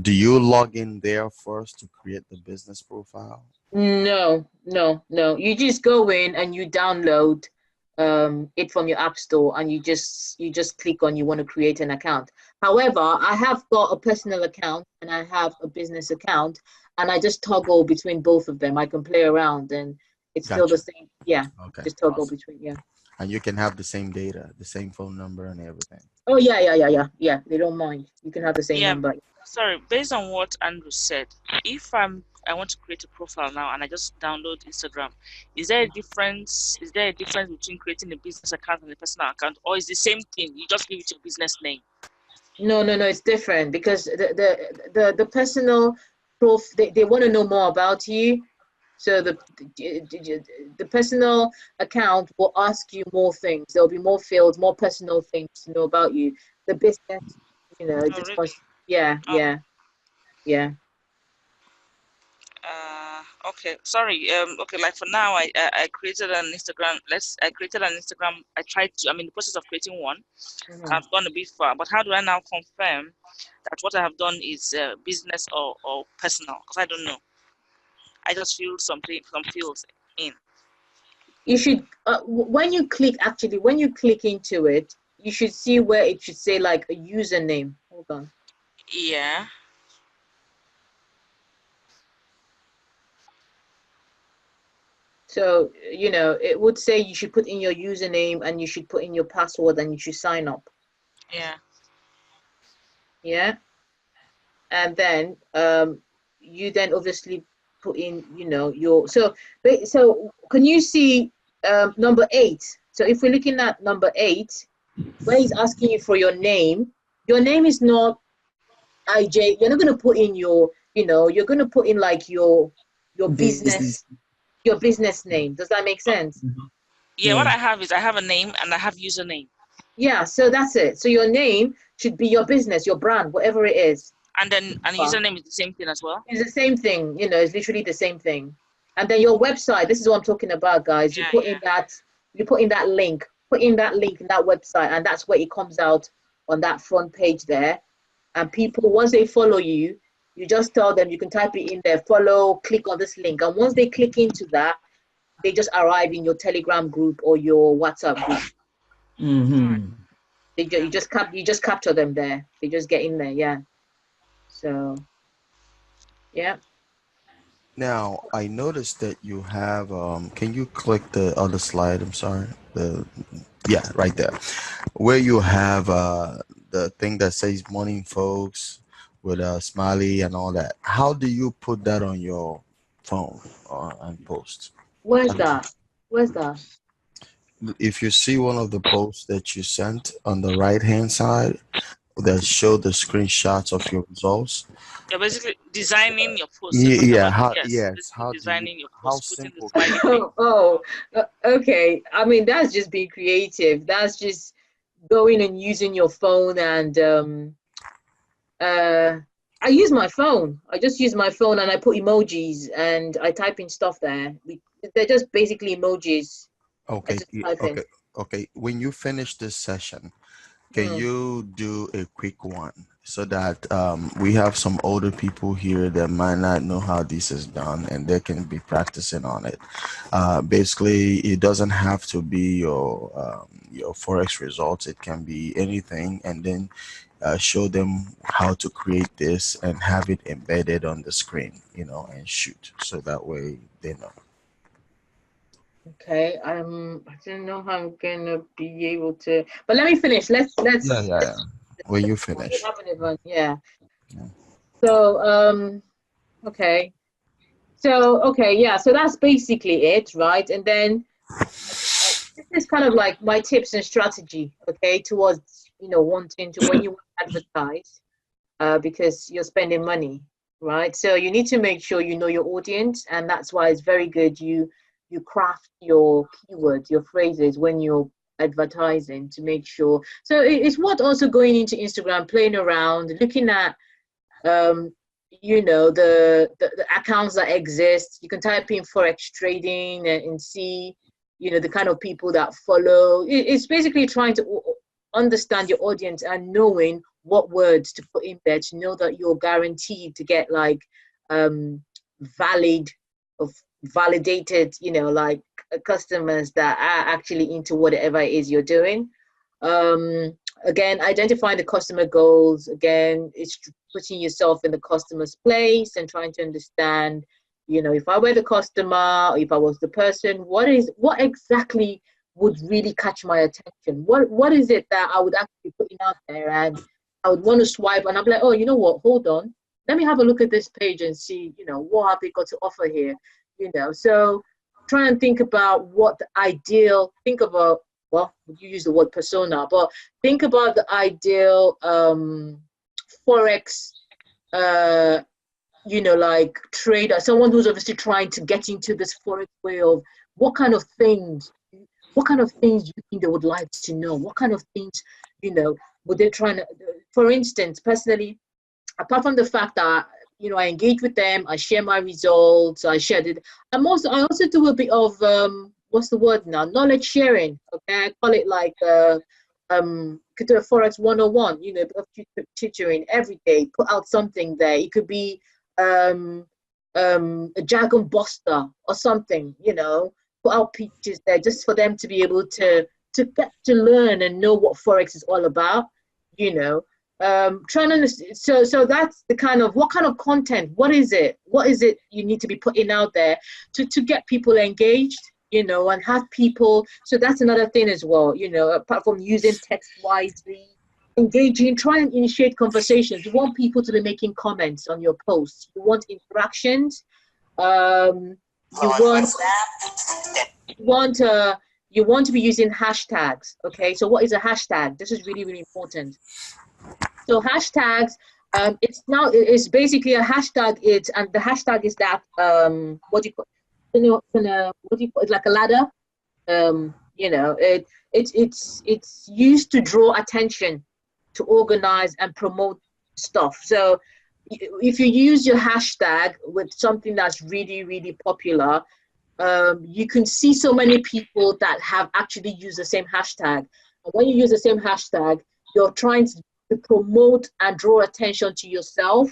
do you log in there first to create the business profile? No, no, no. You just go in and you download it from your app store, and you just click on you want to create an account. However, I have got a personal account and I have a business account, and I just toggle between both of them. I can play around and it's still the Gotcha. same. Yeah, Okay, just toggle awesome. between, yeah. And you can have the same data, the same phone number, and everything. Oh yeah, yeah, yeah, yeah, yeah. They don't mind. You can have the same Yeah, number. sorry, based on what Andrew said, if I want to create a profile now and I just download Instagram, is there a difference between creating a business account and a personal account, or is the same thing? You just give it your business name. No, no, no, it's different because the personal proof, they want to know more about you. So the personal account will ask you more things. There'll be more fields, more personal things to know about you. The business, it Oh, just really? wants, yeah, Oh, yeah, yeah. okay. Sorry. Okay. Like for now, I created an Instagram. I created an Instagram. I tried to. I'm in the process of creating one. Mhm. I've gone a bit far, but how do I now confirm that what I have done is business or personal? Because I don't know. I just filled some fields in. You should when you click into it, you should see where it should say like a username. Hold on. Yeah. So, it would say you should put in your username and you should put in your password and you should sign up. Yeah. Yeah. And then you then obviously put in, your so can you see number 8? So if we're looking at number 8, where he's asking you for your name is not IJ. You're not gonna put in you're gonna put in like your Business. business name. Does that make sense? Mhm. Yeah. What Yeah. I have is I have a name and I have username, Yeah, so that's it. So your name should be your business, your brand, whatever it is. and then username is the same thing as well. It's the same thing, it's literally the same thing. And then your website, this is what I'm talking about, guys. Yeah. Yeah. You put in that link, in that website, and that's where it comes out on that front page there. And people, once they follow you, you just tell them you can type it in there, follow, click on this link. And once they click into that, they just arrive in your Telegram group or your WhatsApp group. All right. Mm-hmm. Yeah. You just capture them there. They just get in there, yeah. So yeah. Now, I noticed that you have, can you click the other slide? I'm sorry. Yeah, right there. Where you have the thing that says morning folks with a smiley and all that. How do you put that on your phone or and post? Where's How do that? Where's that? if you see one of the posts that you sent on the right hand side that show the screenshots of your results, You're basically designing your post. You're talking yeah, about, yes, yes, basically how do you, designing your how post, putting the simple can smiley you face. Okay. I mean, that's just being creative. That's just going and using your phone and uh I use my phone. I just use my phone and I put emojis and I type in stuff there. They're just basically emojis. I okay, just type in. okay, okay, when you finish this session, can Hmm. you do a quick one so that we have some older people here that might not know how this is done and they can be practicing on it? Basically, it doesn't have to be your forex results. It can be anything, and then show them how to create this and have it embedded on the screen, and shoot. So that way they know. Okay. I don't know how I'm gonna be able to, but let me finish. Yeah, yeah, yeah. When you We finish. haven't even, yeah. Yeah. So okay. So okay, yeah. So that's basically it, right? And then this is kind of like my tips and strategy, okay, towards wanting to when you want to advertise, because you're spending money, right? So you need to make sure you know your audience, and that's why it's very good you craft your keywords, your phrases when you're advertising to make sure. So it's what also going into Instagram, playing around, looking at um, the accounts that exist. You can type in forex trading and see you know, the kind of people that follow. It's basically trying to understand your audience and knowing what words to put in there to know that you're guaranteed to get like valid of validated, you know, like customers that are actually into whatever it is you're doing. Again, identifying the customer goals. Again, it's putting yourself in the customer's place and trying to understand, you know, if I were the customer, or if I was the person, what exactly would really catch my attention? What is it that I would actually be putting out there, and I would want to swipe, and I'm like, oh, you know what, hold on, let me have a look at this page and see, you know, what have they got to offer here, you know. So try and think about what the ideal, think about, well, you use the word persona, but think about the ideal Forex, you know, like trader, someone who's obviously trying to get into this Forex way of what kind of things you think they would like to know? What kind of things, you know, would they try to, for instance, personally, apart from the fact that, you know, I engage with them, I share my results, I shared it. I also do a bit of what's the word now? Knowledge sharing. Okay, I call it like could do a Forex 101, you know, tutoring every day, put out something there. It could be a jargon buster or something, you know, put out pictures there just for them to be able to get to learn and know what Forex is all about, you know. Trying to understand, so that's the kind of, what kind of content, what is it you need to be putting out there to get people engaged, you know, and have people. So that's another thing as well, you know, apart from using text wisely, engaging, try and initiate conversations. You want people to be making comments on your posts, you want interactions, you want you want to be using hashtags. Okay, so what is a hashtag? This is really, really important. So hashtags, it's basically a hashtag. And the hashtag is that what do you call, what do you call it, like a ladder? You know, it's used to draw attention, to organize and promote stuff. So if you use your hashtag with something that's really, really popular, you can see so many people that have actually used the same hashtag. And when you use the same hashtag, you're trying to promote and draw attention to yourself.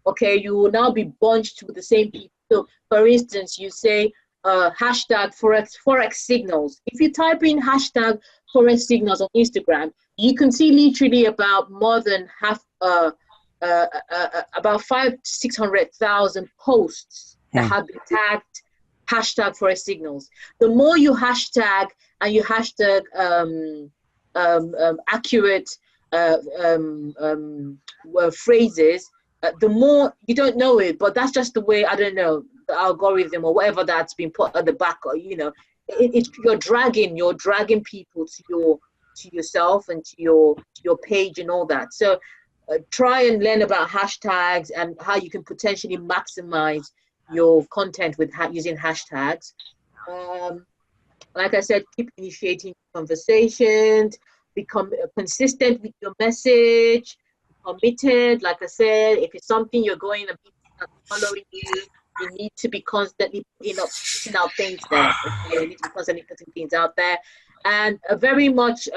Okay, you will now be bunched with the same people. So, for instance, you say hashtag Forex signals. If you type in hashtag Forex signals on Instagram, you can see literally about more than half, about 500,000 to 600,000 posts that have been tagged hashtag Forex signals. The more you hashtag and you hashtag accurate phrases, the more, you don't know it, but that's just the way, I don't know, the algorithm or whatever that's been put at the back, or, you know, you're dragging people to yourself and to your page and all that. So try and learn about hashtags and how you can potentially maximize your content with using hashtags. Like I said, keep initiating conversations, become consistent with your message, committed. Like I said, if it's something you're going to be following you need to be constantly putting out things there. Okay? You need to be constantly putting things out there, and very much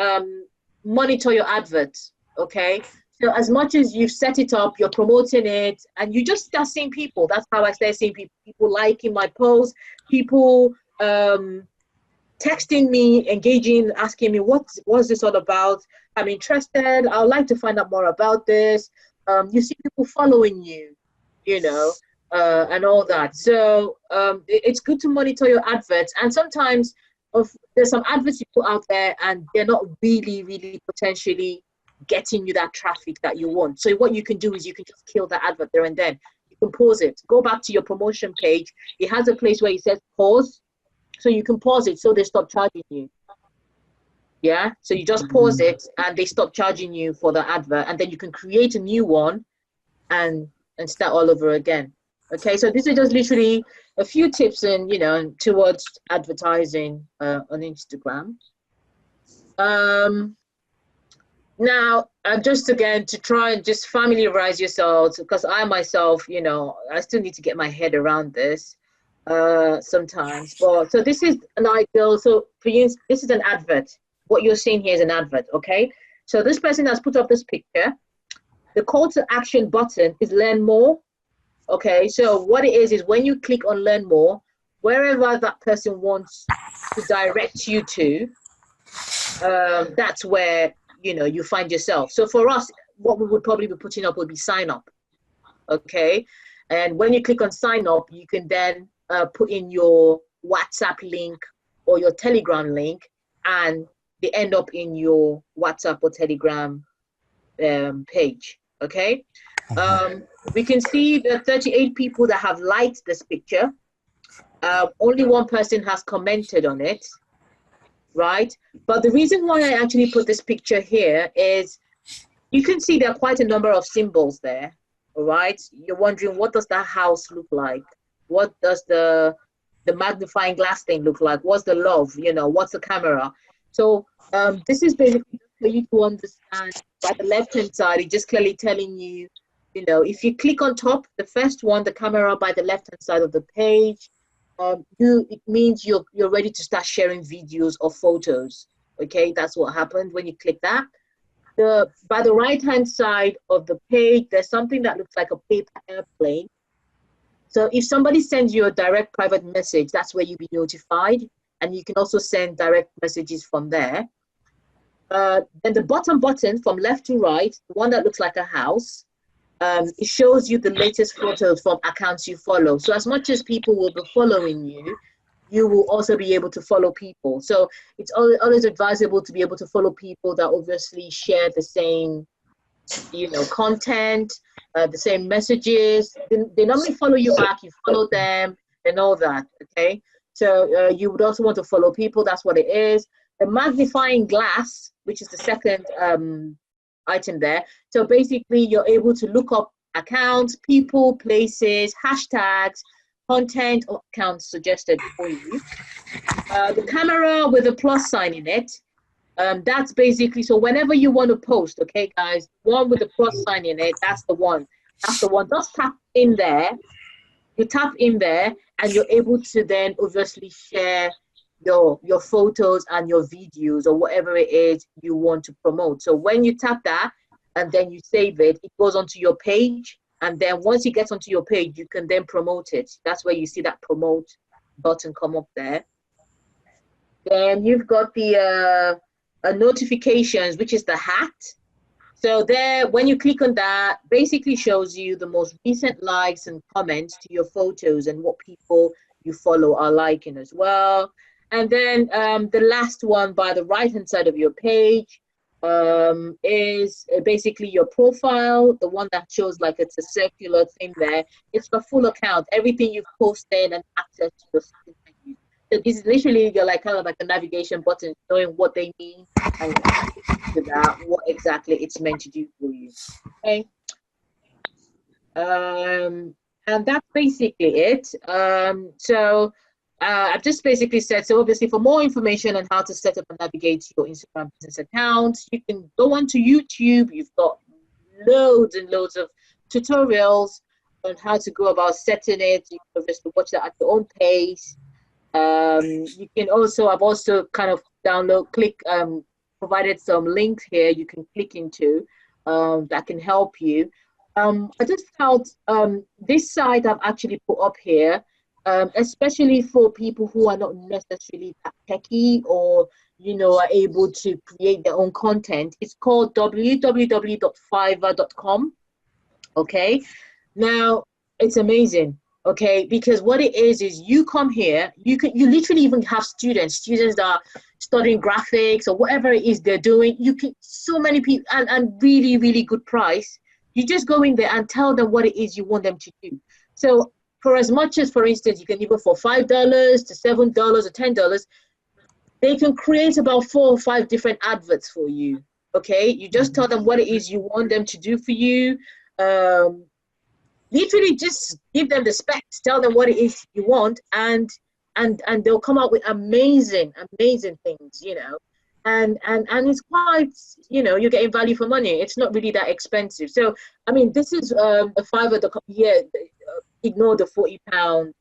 monitor your adverts. Okay, so as much as you've set it up, you're promoting it, and you just start seeing people. That's how I start seeing people liking my posts, people texting me, engaging, asking me what's this all about. I'm interested. I would like to find out more about this. You see people following you, you know, and all that. So it's good to monitor your adverts. And sometimes there's some adverts you put out there and they're not really, really potentially getting you that traffic that you want. So what you can do is you can just kill that advert there and then. You can pause it. Go back to your promotion page. It has a place where it says pause. So you can pause it so they stop charging you. Yeah, so you just pause it and they stop charging you for the advert, and then you can create a new one and start all over again. Okay, so this is just literally a few tips and, you know, towards advertising on Instagram. Now, just again to try and just familiarize yourselves, because I myself, you know, I still need to get my head around this. sometimes. But so this is an ideal. So for you, this is an advert. What you're seeing here is an advert. Okay. So this person has put up this picture. The call to action button is learn more. Okay. So what it is when you click on learn more, wherever that person wants to direct you to, that's where you find yourself. So for us, what we would probably be putting up would be sign up. Okay. And when you click on sign up, you can then put in your WhatsApp link or your Telegram link, and they end up in your WhatsApp or Telegram page. Okay. We can see the 38 people that have liked this picture. Only one person has commented on it, right? But the reason why I actually put this picture here is you can see there are quite a number of symbols there. All right. You're wondering, what does that house look like? What does the magnifying glass thing look like? What's the love? What's the camera? So this is basically for you to understand. By the left hand side, it's just clearly telling you, if you click on top, the first one, the camera by the left hand side of the page, it means you're ready to start sharing videos or photos. Okay, that's what happened when you click that. By the right hand side of the page, there's something that looks like a paper airplane. So if somebody sends you a direct private message, that's where you'll be notified, and you can also send direct messages from there. Then the bottom button from left to right, the one that looks like a house, it shows you the latest photos from accounts you follow. So as much as people will be following you, you will also be able to follow people. So it's always advisable to be able to follow people that obviously share the same, content, the same messages. They normally follow you back, you follow them, and all that. Okay. So you would also want to follow people. That's what it is. The magnifying glass, which is the second item there. So basically, you're able to look up accounts, people, places, hashtags, content, or accounts suggested for you. The camera with a plus sign in it. That's basically, so whenever you want to post, okay, guys, one with the plus sign in it, that's the one. That's the one. Just tap in there. You tap in there, and you're able to then obviously share your photos and your videos or whatever it is you want to promote. So when you tap that and then you save it, it goes onto your page. And then once it gets onto your page, you can then promote it. That's where you see that promote button come up there. Then you've got the notifications, which is the hat. So there, when you click on that, basically shows you the most recent likes and comments to your photos and what people you follow are liking as well. And then the last one by the right-hand side of your page is basically your profile, the one that shows like it's a circular thing there. It's the full account, everything you've posted and access to your social media. So this is literally your kind of like a navigation button showing what they mean and to that, what exactly it's meant to do for you. Okay. And that's basically it. So I've just basically said, so obviously for more information on how to set up and navigate your Instagram business account, you can go onto YouTube. You've got loads and loads of tutorials on how to go about setting it. You can obviously watch that at your own pace. You can also, I've also kind of provided some links here you can click into that can help you. I just felt this site I've actually put up here, especially for people who are not necessarily that techy or, are able to create their own content. It's called www.fiverr.com. Okay. Now, it's amazing. Okay, because what it is you come here, you literally even have students that are studying graphics or whatever it is they're doing. You can, so many people, and really, really good price. You just go in there and tell them what it is you want them to do. So for as much as, for instance, you can even for $5 to $7 or $10, they can create about 4 or 5 different adverts for you. Okay, you just tell them what it is you want them to do for you. Literally just give them the specs, tell them what it is you want, and they'll come up with amazing things, and it's quite, you're getting value for money. It's not really that expensive. So this is a Fiverr. Yeah, ignore the £40,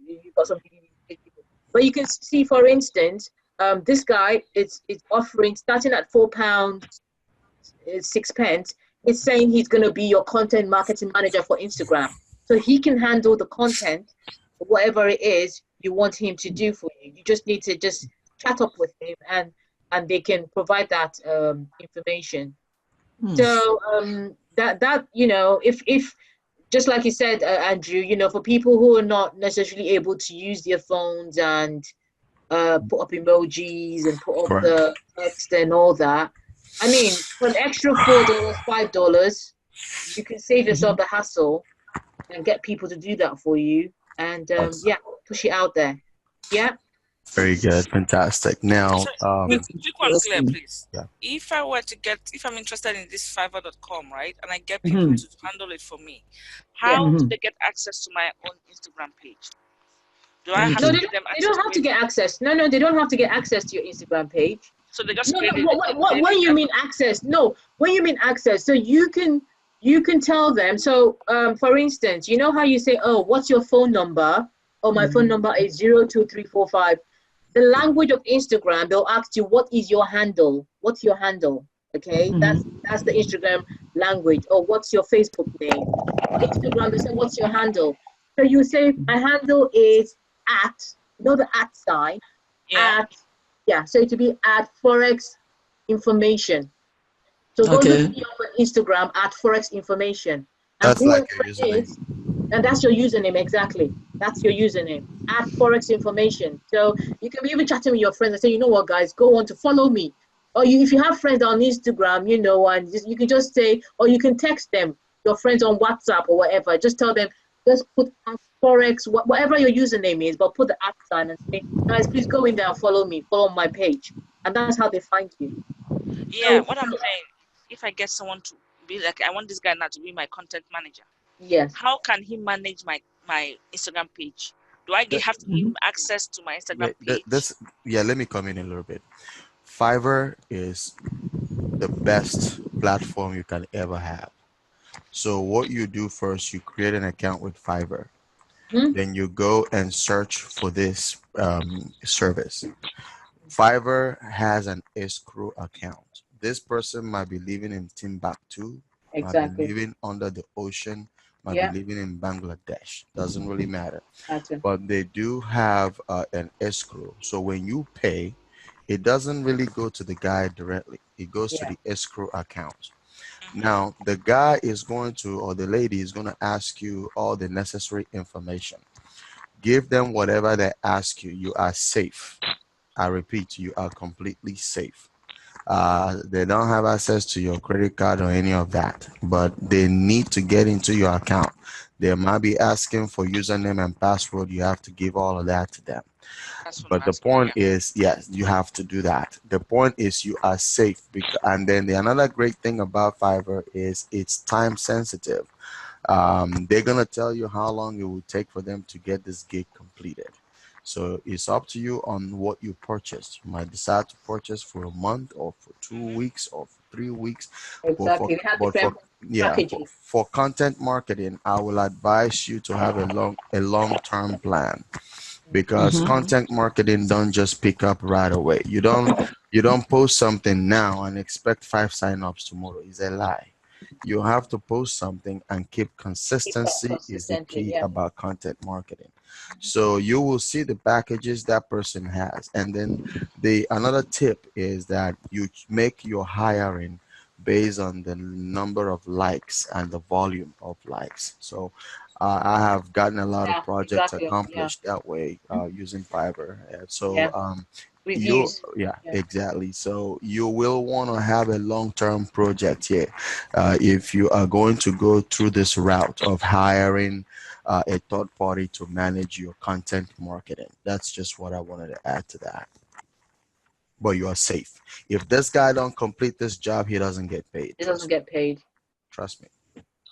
you've got something you need to pay people. But you can see, for instance, this guy is offering starting at £4, 6 pence. He's saying he's going to be your content marketing manager for Instagram, so he can handle the content, whatever it is you want him to do for you. You just need to just chat up with him, and they can provide that information. So that if just like you said, Andrew, for people who are not necessarily able to use their phones and put up emojis and put up Correct. the text and all that. I mean, for an extra $4, $5, you can save yourself the hassle and get people to do that for you. And Yes. yeah, push it out there. Yeah. Very good. Fantastic. Now, So quick one, Claire, please. yeah. If I'm interested in this Fiverr.com, right, and I get people Mhm. to handle it for me, Yeah. how do they get access to my own Instagram page? Do I have No, to they give don't, them they access don't to have to it? get access. No, no, they don't have to get access to your Instagram page. So they just No, create no. it. When you mean access? No, when you mean access, so you can tell them. So, for instance, you know how you say, "Oh, what's your phone number?" Oh, my phone number is 02345. The language of Instagram, they'll ask you, "What is your handle? What's your handle?" Okay, that's the Instagram language. Or what's your Facebook name? For Instagram, they say, "What's your handle?" So you say, "My handle is at," the at sign, Yeah. at, yeah, so it will be at Forex information. So go look Okay. me up on Instagram at Forex information. And That's like whoever your it username. is, and that's your username, exactly. That's your username at Forex information. So you can be even chatting with your friends and say, "You know what, guys, go on to follow me." Or if you have friends on Instagram, and you can just say, or you can text them, your friends on WhatsApp or whatever. Just tell them, just put at Forex, whatever your username is, but put the at sign and say, "Guys, please go in there and follow me, follow my page." And that's how they find you. Yeah. So, What I'm saying, if I get someone to be like, I want this guy now to be my content manager. yes. How can he manage my Instagram page? Do I Th- have to give him access to my yeah, Instagram page? this, yeah, let me come in a little bit. Fiverr is the best platform you can ever have. So what you do first, you create an account with Fiverr. Hmm. Then you go and search for this service. Fiverr has an escrow account. This person might be living in Timbuktu, might be Exactly. living under the ocean, might be Yeah. living in Bangladesh. Doesn't really matter. Gotcha. But they do have an escrow. So when you pay, it doesn't really go to the guy directly. It goes to Yeah. the escrow account. Mm-hmm. Now, the guy is going to, or the lady is going to ask you all the necessary information. Give them whatever they ask you. You are safe. I repeat, you are completely safe. They don't have access to your credit card or any of that, but they need to get into your account. They might be asking for username and password. You have to give all of that to them. That's what I'm But the asking. point Yeah. is, yes, you have to do that. The point is you are safe. And then another great thing about Fiverr is it's time sensitive. They're gonna tell you how long it will take for them to get this gig completed. So it's up to you on what you purchase. You might decide to purchase for a month or for two Mm-hmm. weeks or for 3 weeks. But for Exactly. We have but for different yeah, packages. for content marketing, I will advise you to have a long-term plan, because content marketing don't just pick up right away. You don't post something now and expect five signups tomorrow. It's a lie. You have to post something and keep Keep up consistency is the consistently. key Yeah. about content marketing. So you will see the packages that person has. And then the another tip is that you make your hiring based on the number of likes and the volume of likes. So I have gotten a lot of Yeah. projects Exactly. Yeah. accomplished that way using Fiverr. And so Yeah. you, Reviews. yeah, Yeah. exactly. So you will want to have a long-term project here. If you are going to go through this route of hiring a third party to manage your content marketing, that's just what I wanted to add to that. But you are safe. If this guy don't complete this job, he doesn't get paid. It doesn't Trust me. get paid. Trust me.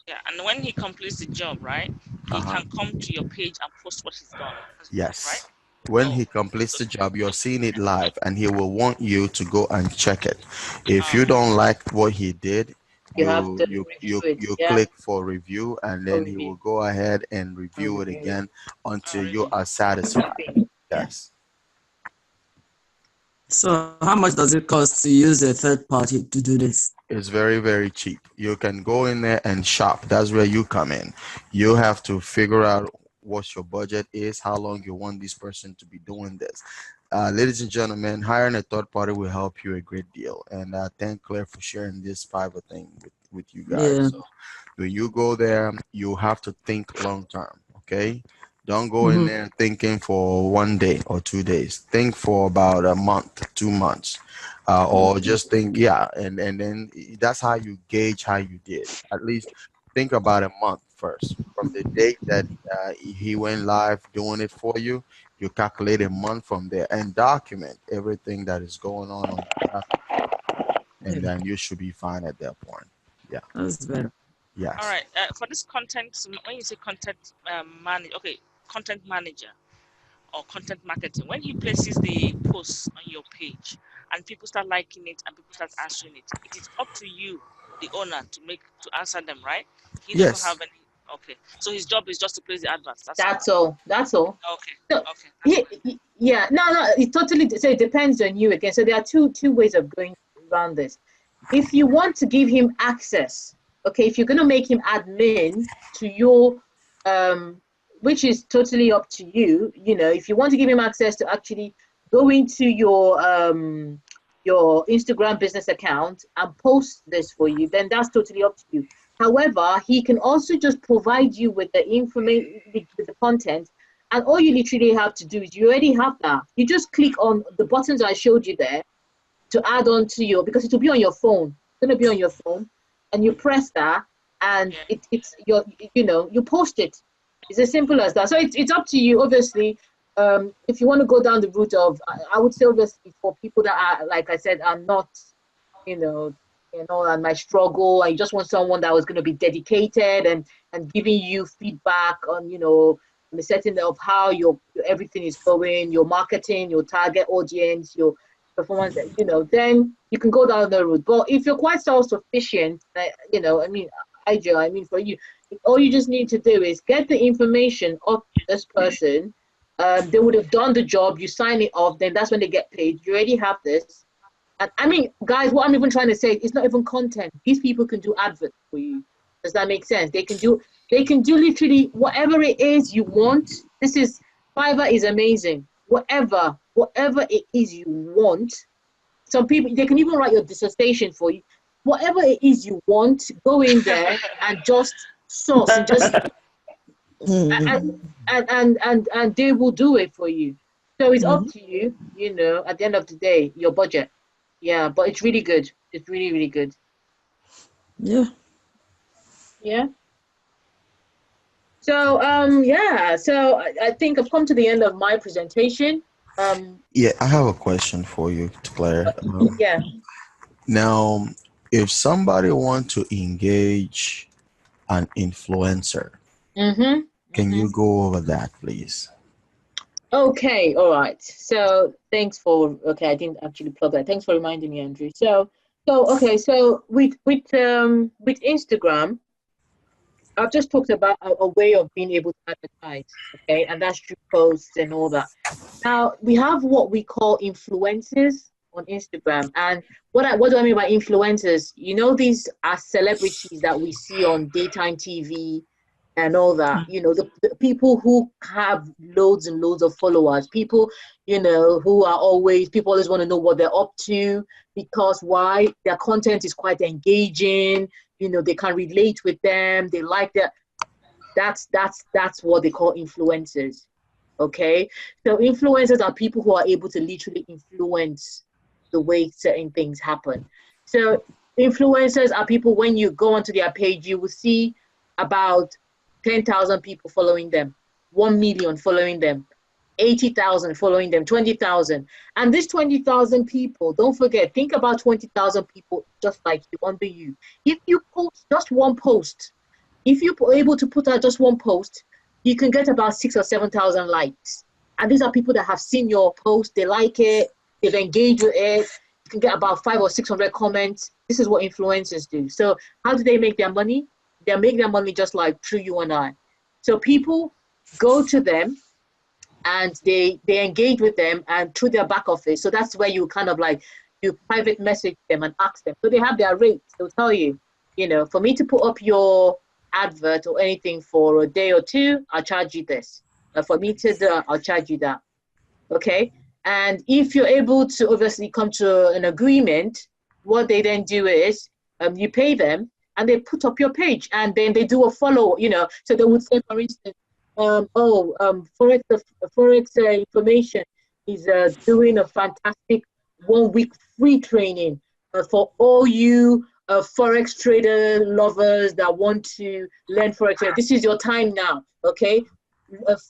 Yeah. And when he completes the job, right, he Uh-huh. can come to your page and post what he's done. Right? Yes. When Oh. he completes the Okay. job, you're seeing it live and he will want you to go and check it. If you Okay. don't like what he did, You have to you review it. you Yeah, click for review, and for then he will review go ahead and and review it review it. again Oh, until you really? are satisfied. Happy. Yeah. Yes. So how much does it cost to use a third party to do this? It's very, very cheap. You can go in there and shop. That's where you come in. You have to figure out what your budget is, how long you want this person to be doing this. Ladies and gentlemen, hiring a third party will help you a great deal. And thank Claire for sharing this private thing with you guys. Yeah. So when you go there, you have to think long term, okay? Don't go in Mm-hmm. there thinking for 1 day or 2 days. Think for about a month, 2 months, or Okay. just think, yeah, and then that's how you gauge how you did. At least think about a month first. From the date that he went live doing it for you, you calculate a month from there and document everything that is going on your traffic flow, and Yeah, then you should be fine at that point. Yeah. that's better. All Yes. right. For this content, when you say content okay, content manager or content marketing, when he places the posts on your page and people start liking it and people start answering it, it is up to you, the owner, to answer them, right? He doesn't Yes. have any. Okay, so his job is just to place the adverts. That's all. That's all. That's all. Okay, So, okay, that's fine. yeah, no, it totally. So it depends on you again. So there are two ways of going around this. If you want to give him access, okay, if you're going to make him admin to your, um, which is totally up to you. You know, if you want to give him access to actually go into your Instagram business account and post this for you, then that's totally up to you. However, he can also just provide you with the information, with the content, and all you literally have to do is you already have that. You just click on the buttons I showed you there to add on to your, because it will be on your phone. It's going to be on your phone, and you press that, and Yeah. it's your, you post it. It's as simple as that. So it's up to you, obviously. If you want to go down the route of, I would say obviously for people that are, like I said, are not, you know, and my struggle. I just want someone that was going to be dedicated and giving you feedback on, the setting of how your everything is going, your marketing, your target audience, your performance, then you can go down the route. But if you're quite self-sufficient, I mean, I mean, for you, all you just need to do is get the information of this person. They would have done the job, you sign it off, then that's when they get paid. You already have this. And I mean, guys, what I'm even trying to say, it's not even content. These people can do adverts for you. Does that make sense? They can do literally whatever it is you want. This is Fiverr is amazing. Whatever it is you want. Some people, they can even write your dissertation for you. Whatever it is you want, go in there and just source and just Mm-hmm. and they will do it for you. So it's up Mm-hmm. to you, at the end of the day, your budget. Yeah, but it's really good. It's really, really good. Yeah. Yeah. So yeah, so I think I've come to the end of my presentation. Um Yeah, I have a question for you, Claire. yeah. Now, if somebody want to engage an influencer, Mm-hmm. can Mm-hmm. you go over that, please? Okay, all right. So thanks for I didn't actually plug that. Thanks for reminding me, Andrew. So with Instagram, I've just talked about a way of being able to advertise, okay, and that's through posts and all that. Now we have what we call influencers on Instagram, and what do I mean by influencers? These are celebrities that we see on daytime TV and all that. The people who have loads and loads of followers, people who are always people always want to know what they're up to because why their content is quite engaging. They can relate with them. They like that. That's what they call influencers. Okay, so influencers are people who are able to literally influence the way certain things happen. So influencers are people, when you go onto their page, you will see about 10,000 people following them, 1 million following them, 80,000 following them, 20,000. And these 20,000 people, don't forget, think about 20,000 people just like you, under you. If you post just one post, if you're able to put out just one post, you can get about 6 or 7,000 likes. And these are people that have seen your post, they like it, they've engaged with it. you can get about 500 or 600 comments. This is what influencers do. So how do they make their money? They make their money just like through you and I. So people go to them and they engage with them and through their back office. So that's where you kind of like you private message them and ask them. So they have their rates. They'll tell you, you know, for me to put up your advert or anything for a day or two, I'll charge you this. For me to do, I'll charge you that. Okay. And if you're able to obviously come to an agreement, what they then do is you pay them and they put up your page and then they do a follow, you know. So they would say, for instance, Forex information is doing a fantastic 1 week free training for all you Forex trader lovers that want to learn Forex. This is your time now, okay?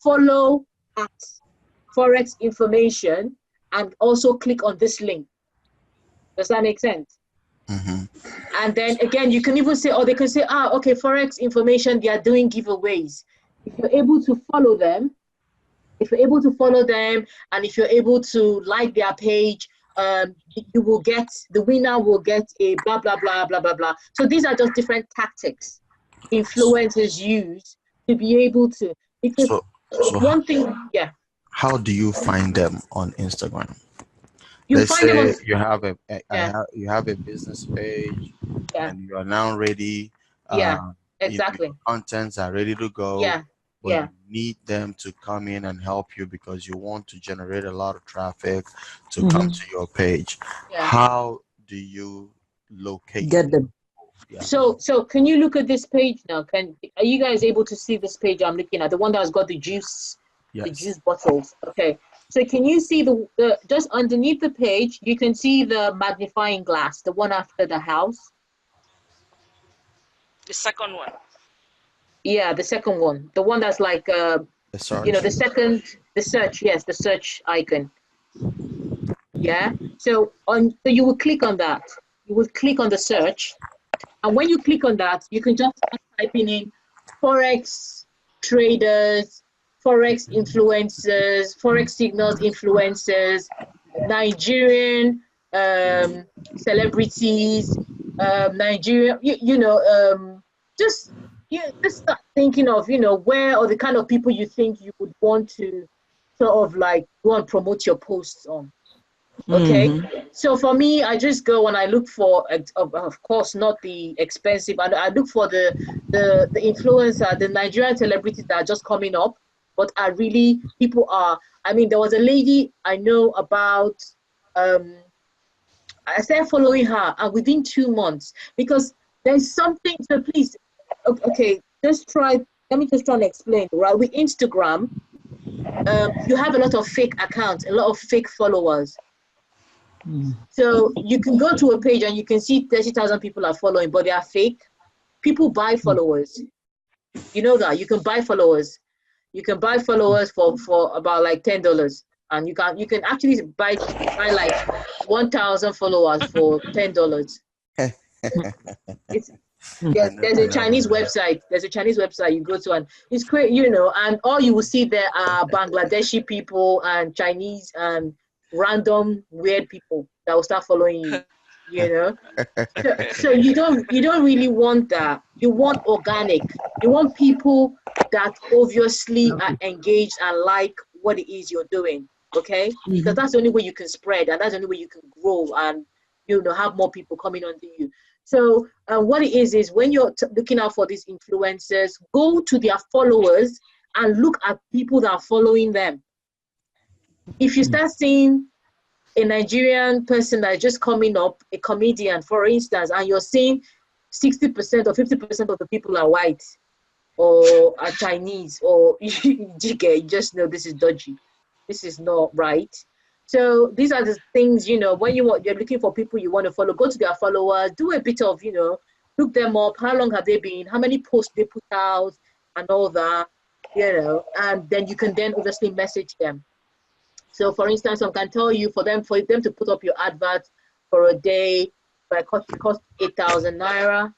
Follow at Forex information and also click on this link. Does that make sense? Mm-hmm. And then again, you can even say, or they can say, okay, Forex information, they are doing giveaways. If you're able to follow them, and if you're able to like their page, you will get, the winner will get a blah, blah, blah, blah, blah, blah. So these are just different tactics influencers use to be able to, because So one thing, yeah. how do you find them on Instagram? You Let's find them on, say you have yeah, you have a business page yeah, and you are now ready. yeah, Your exactly. contents are ready to go, Yeah, but yeah. you need them to come in and help you because you want to generate a lot of traffic to come to your page. Yeah. How do you locate Get them. Yeah. So can you look at this page now? Are you guys able to see this page I'm looking at? The one that's got the juice, the Yes. juice bottles. Okay. So can you see the just underneath the page, you can see the magnifying glass, the one after the house? The second one. Yeah, the second one. The one that's like The search. you know, the search, yes, the search icon. Yeah. So you will click on that. You will click on the search. And when you click on that, you can just start typing in Forex traders, Forex influencers, Forex signals influencers, Nigerian celebrities, Nigerian, just just start thinking of, where or the kind of people you think you would want to sort of like go and promote your posts on. Okay, so for me, I just go and I look for, of course, not the expensive. I look for the influencer, the Nigerian celebrities that are just coming up, but are really people are. I mean, there was a lady I know about. I started following her, and within 2 months, because there's something. So please, okay, just try. Let me just try and explain. Right, with Instagram, you have a lot of fake accounts, a lot of fake followers. So you can go to a page and you can see 30,000 people are following, but they are fake. People buy followers. You know that you can buy followers. You can buy followers for about like $10, and you can actually buy like 1,000 followers for $10. It's there's a Chinese website. There's a Chinese website you go to, and it's great, and all you will see there are Bangladeshi people and Chinese and random weird people that will start following you. So you don't really want that. You want organic. You want people that obviously are engaged and like what it is you're doing. Okay, because that's the only way you can spread, and that's the only way you can grow and have more people coming onto you. So what it is when you're looking out for these influencers, go to their followers and look at people that are following them. If you start seeing a Nigerian person that is just coming up, a comedian, for instance, and you're seeing 60% or 50% of the people are white or are Chinese, or you just know this is dodgy. This is not right. So these are the things, when you're looking for people you want to follow, go to their followers, do a bit of, look them up. How long have they been? How many posts they put out and all that, and then you can then obviously message them. So for instance, I can tell you for them to put up your advert for a day, it costs 8,000 naira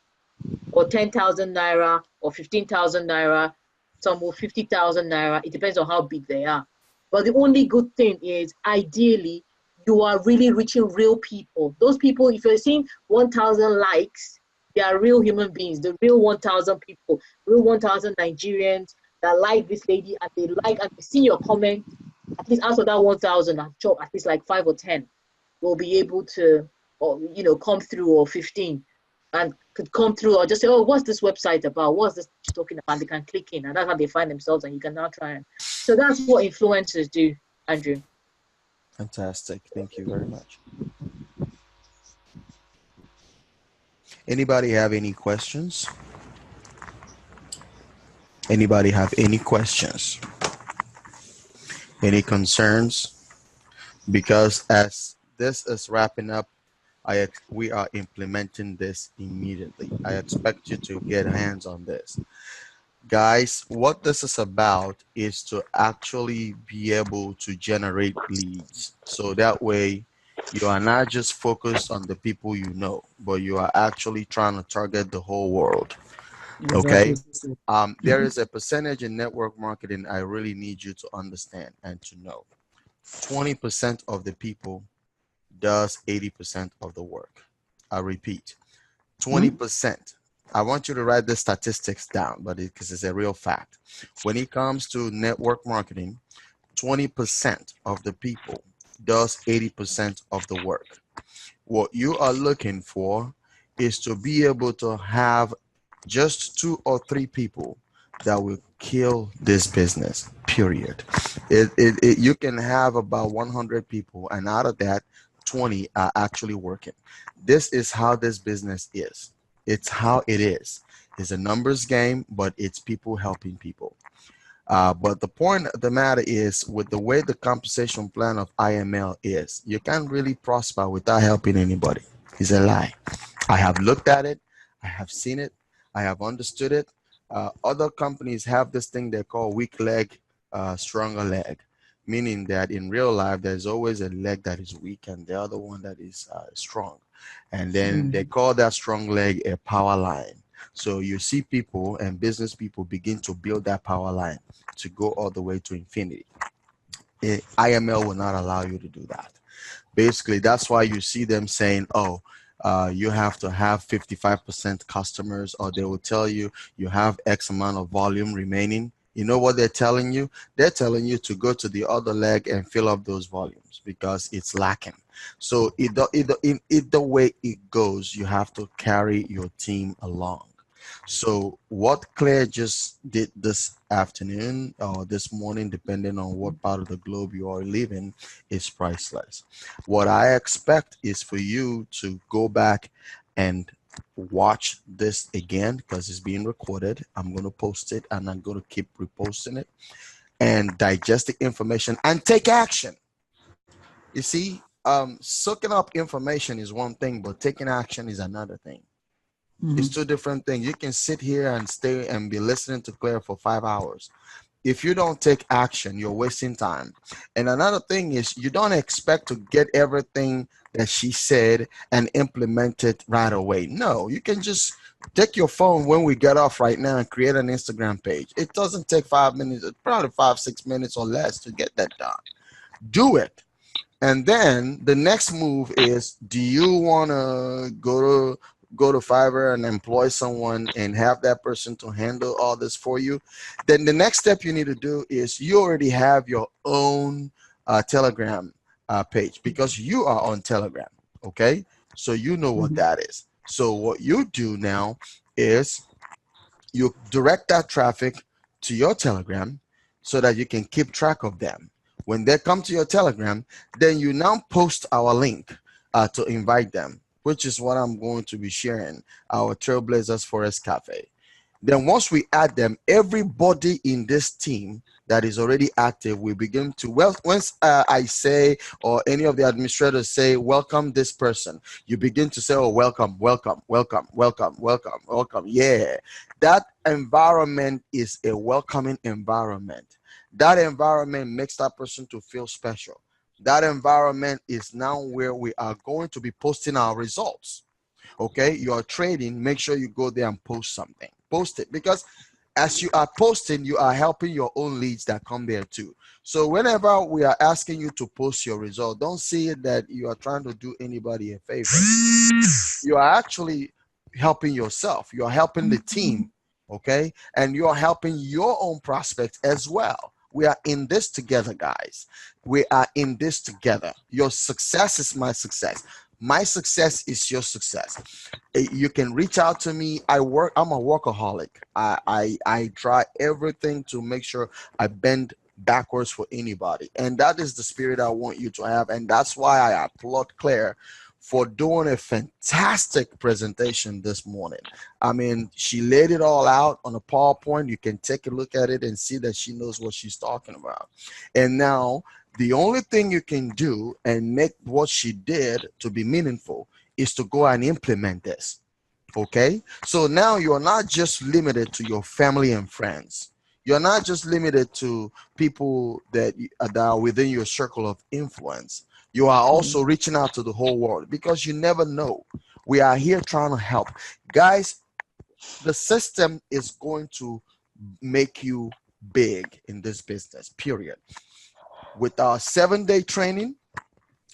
or 10,000 naira or 15,000 naira, some will 50,000 naira. It depends on how big they are. But the only good thing is, ideally, you are really reaching real people. Those people, if you're seeing 1,000 likes, they are real human beings, the real 1,000 people, real 1,000 Nigerians that like this lady, and they like and they see your comment. At least out of that 1,000, I'm sure at least like 5 or 10 will be able to, or come through, or 15, and could come through, or just say, oh, what's this website about? What's this talking about? They can click in, and that's how they find themselves, and you can now try and. So that's what influencers do, Andrew. Fantastic. Thank you very much. Anybody have any questions? Anybody have any questions? Any concerns? Because as this is wrapping up, we are implementing this immediately. I expect you to get hands on this. Guys, what this is about is to actually be able to generate leads. So that way you are not just focused on the people you know, but you are actually trying to target the whole world. Exactly. Okay? There is a percentage in network marketing I really need you to understand and to know. 20% of the people does 80% of the work. I repeat, 20%. I want you to write the statistics down, but because it's a real fact. When it comes to network marketing, 20% of the people does 80% of the work. What you are looking for is to be able to have just 2 or 3 people that will kill this business, period. You can have about 100 people, and out of that, 20 are actually working. This is how this business is. It's how it is. It's a numbers game, but it's people helping people. But the point of the matter is, with the way the compensation plan of IML is, you can't really prosper without helping anybody. It's a lie. I have looked at it, I have seen it, I have understood it. Other companies have this thing they call weak leg, stronger leg, meaning that in real life, there's always a leg that is weak and the other one that is strong. And then they call that strong leg a power line. So you see people and business people begin to build that power line to go all the way to infinity. IML will not allow you to do that. Basically, that's why you see them saying, oh, you have to have 55% customers, or they will tell you you have X amount of volume remaining. You know what they're telling you? They're telling you to go to the other leg and fill up those volumes because it's lacking. So in either way it goes, you have to carry your team along. So what Claire just did this afternoon or this morning, depending on what part of the globe you are living, is priceless. What I expect is for you to go back and watch this again because it's being recorded. I'm going to post it and I'm going to keep reposting it and digest the information and take action. You see, soaking up information is one thing, but taking action is another thing. It's two different things. You can sit here and stay and be listening to Claire for 5 hours. If you don't take action, you're wasting time. And another thing is you don't expect to get everything that she said and implement it right away. No, you can just take your phone when we get off right now and create an Instagram page. It doesn't take 5 minutes, it's probably 5, 6 minutes or less to get that done. Do it. And then the next move is, do you want to go to Fiverr and employ someone and have that person to handle all this for you? Then the next step you need to do is you already have your own Telegram page because you are on Telegram. Okay, so you know what that is. So what you do now is you direct that traffic to your Telegram so that you can keep track of them. When they come to your Telegram, then you now post our link to invite them, which is what I'm going to be sharing, our Trailblazers Forest Cafe. Then once we add them, everybody in this team that is already active, we begin to, well, once I say, or any of the administrators say, welcome this person, you begin to say, oh, welcome, welcome, welcome, welcome, welcome, welcome. Yeah, that environment is a welcoming environment. That environment makes that person to feel special. That environment is now where we are going to be posting our results. Okay, you are trading, make sure you go there and post something. Post it because as you are posting, you are helping your own leads that come there too. So whenever we are asking you to post your result, don't see it that you are trying to do anybody a favor. You are actually helping yourself. You are helping the team, okay? And you are helping your own prospects as well. We are in this together, guys. We are in this together. Your success is my success. My success is your success. You can reach out to me. I'm a workaholic. I try everything to make sure I bend backwards for anybody. And that is the spirit I want you to have. And that's why I applaud Claire for doing a fantastic presentation this morning. I mean, she laid it all out on a PowerPoint. You can take a look at it and see that she knows what she's talking about. And now the only thing you can do and make what she did to be meaningful is to go and implement this. Okay, so now you're not just limited to your family and friends. You're not just limited to people that are within your circle of influence. You are also reaching out to the whole world, because you never know. We are here trying to help. Guys, the system is going to make you big in this business, period. With our 7-day training,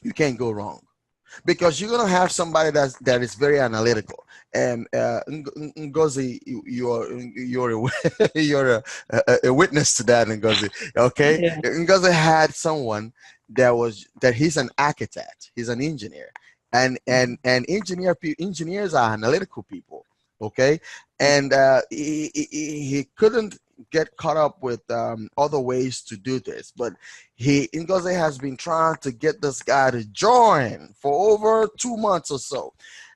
you can't go wrong, because you're gonna have somebody that is very analytical. And Ngozi, you're a witness to that, Ngozi. Okay, Yeah. Ngozi had someone that he's an architect, he's an engineer, and engineers are analytical people. Okay, and he couldn't get caught up with other ways to do this, but Ngozi has been trying to get this guy to join for over 2 months or so.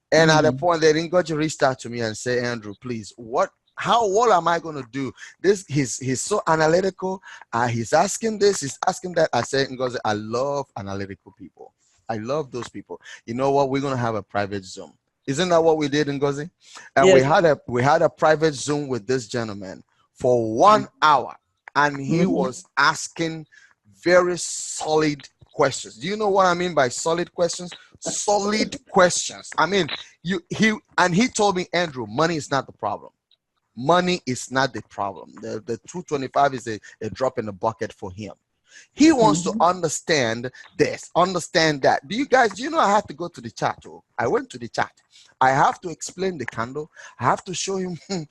And at the point that Ngozi reached out to me and said, Andrew, please, what am I going to do? This he's so analytical. He's asking this, he's asking that. I said, Ngozi, I love analytical people. I love those people. You know what? We're going to have a private Zoom. Isn't that what we did, Ngozi? And Yes. we had a private Zoom with this gentleman for 1 hour, and he was asking very solid questions. Do you know what I mean by solid questions? Solid questions. I mean, he told me, Andrew, money is not the problem. Money is not the problem. The 225 is a drop in the bucket for him. He wants to understand this, understand that. Do you know I have to go to the chat? Oh, I went to the chat. I have to explain the candle. I have to show him. Yeah.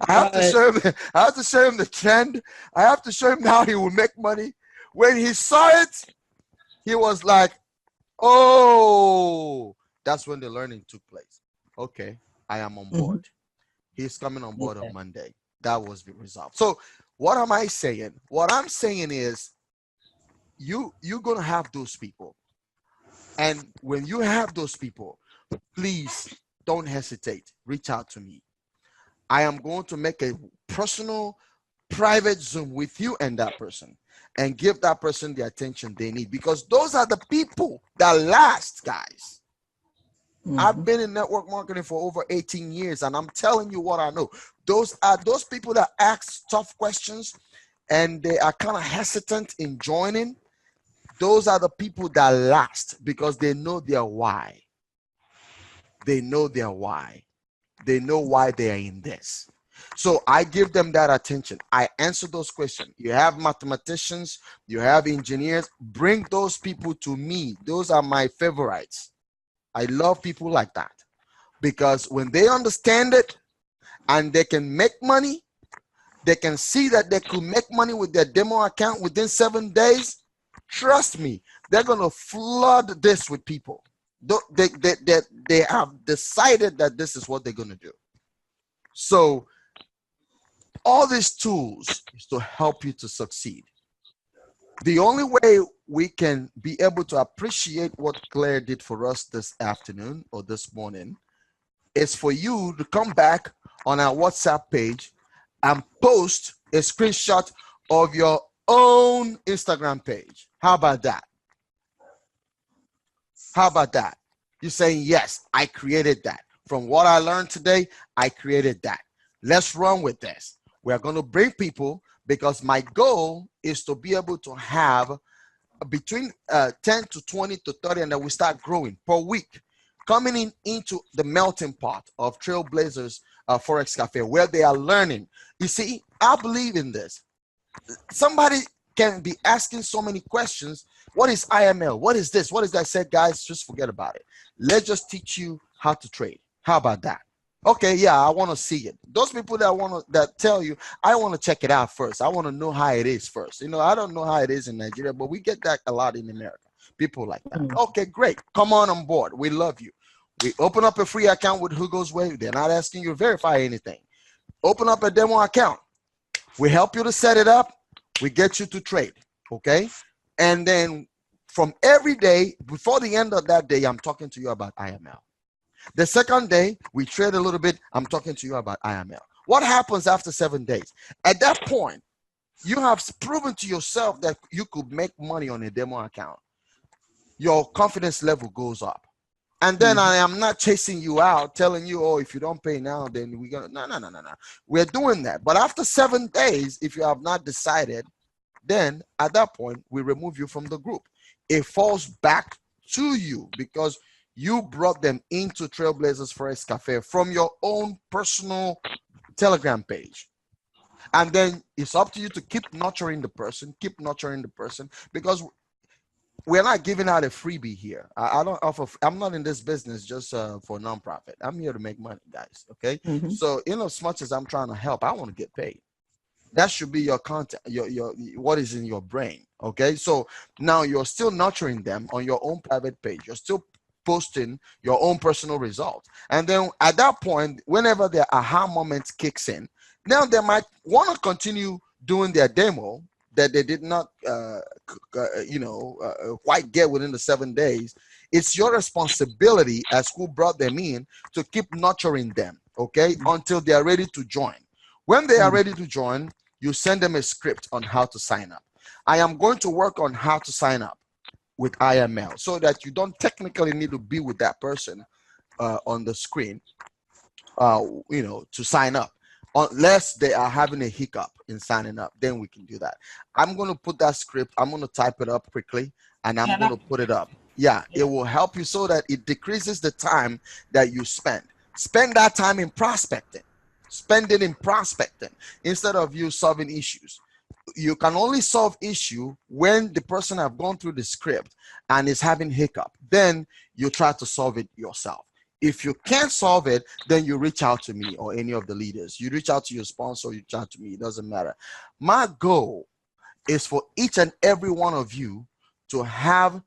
I have to Right. show him. I have to show him the trend. I have to show him how he will make money. When he saw it, he was like, "Oh!" That's when the learning took place. Okay, I am on board. He's coming on board on Yeah. Monday. That was the result. So, what am I saying? What I'm saying is, you're gonna have those people, and when you have those people, please don't hesitate. Reach out to me. I am going to make a personal, private Zoom with you and that person, and give that person the attention they need, because those are the people that last, guys. I've been in network marketing for over 18 years, and I'm telling you what I know. Those are those people that ask tough questions and they are kind of hesitant in joining. Those are the people that last, because they know their why. They know their why. They know why they are in this. So I give them that attention. I answer those questions. You have mathematicians, you have engineers. Bring those people to me. Those are my favorites. I love people like that, because when they understand it and they can make money, they can see that they could make money with their demo account within 7 days. Trust me, they're going to flood this with people. They have decided that this is what they're going to do. So all these tools is to help you to succeed. The only way we can be able to appreciate what Claire did for us this afternoon or this morning is for you to come back on our WhatsApp page and post a screenshot of your own Instagram page. How about that? How about that? You're saying, yes, I created that. From what I learned today, I created that. Let's run with this. We're going to bring people, because my goal is to be able to have between 10 to 20 to 30, and then we start growing per week. coming into the melting pot of Trailblazers Forex Cafe, where they are learning. You see, I believe in this. Somebody can be asking so many questions. What is IML? What is this? What is that? I said, guys, just forget about it. Let's just teach you how to trade. How about that? Okay, yeah, I want to see it. Those people that tell you, I want to check it out first. I want to know how it is first. You know, I don't know how it is in Nigeria, but we get that a lot in America. People like that. Okay, great. Come on board. We love you. We open up a free account with Hugo's Way. They're not asking you to verify anything. Open up a demo account. We help you to set it up. We get you to trade. Okay. And then from every day, before the end of that day, I'm talking to you about IML. The second day, we trade a little bit. I'm talking to you about IML. What happens after 7 days? At that point, you have proven to yourself that you could make money on a demo account. Your confidence level goes up. And then I am not chasing you out, telling you, oh, if you don't pay now, then we're going to, no. We're doing that. But after 7 days, if you have not decided, then at that point, we remove you from the group. It falls back to you because you brought them into Trailblazers Forex Cafe from your own personal Telegram page. And then it's up to you to keep nurturing the person, because we're not giving out a freebie here. I don't offer, I'm not in this business just for nonprofit. I'm here to make money, guys. Okay. So in as much as I'm trying to help, I want to get paid. That should be your content, your what is in your brain. Okay. So now you're still nurturing them on your own private page. You're still posting your own personal results. And then at that point, whenever their aha moment kicks in, now they might want to continue doing their demo that they did not quite get within the 7 days. It's your responsibility as who brought them in to keep nurturing them, okay, until they are ready to join. When they are ready to join, you send them a script on how to sign up. I am going to work on how to sign up with IML so that you don't technically need to be with that person on the screen, to sign up. Unless they are having a hiccup in signing up, then we can do that. I'm going to put that script, I'm going to type it up quickly, and I'm going to put it up. Yeah, it will help you so that it decreases the time that you spend. Spend that time in prospecting. Spend it in prospecting instead of you solving issues. You can only solve issue when the person have gone through the script and is having hiccup. Then you try to solve it yourself. If you can't solve it, then you reach out to me or any of the leaders. You reach out to your sponsor, you reach out to me. It doesn't matter. My goal is for each and every one of you to have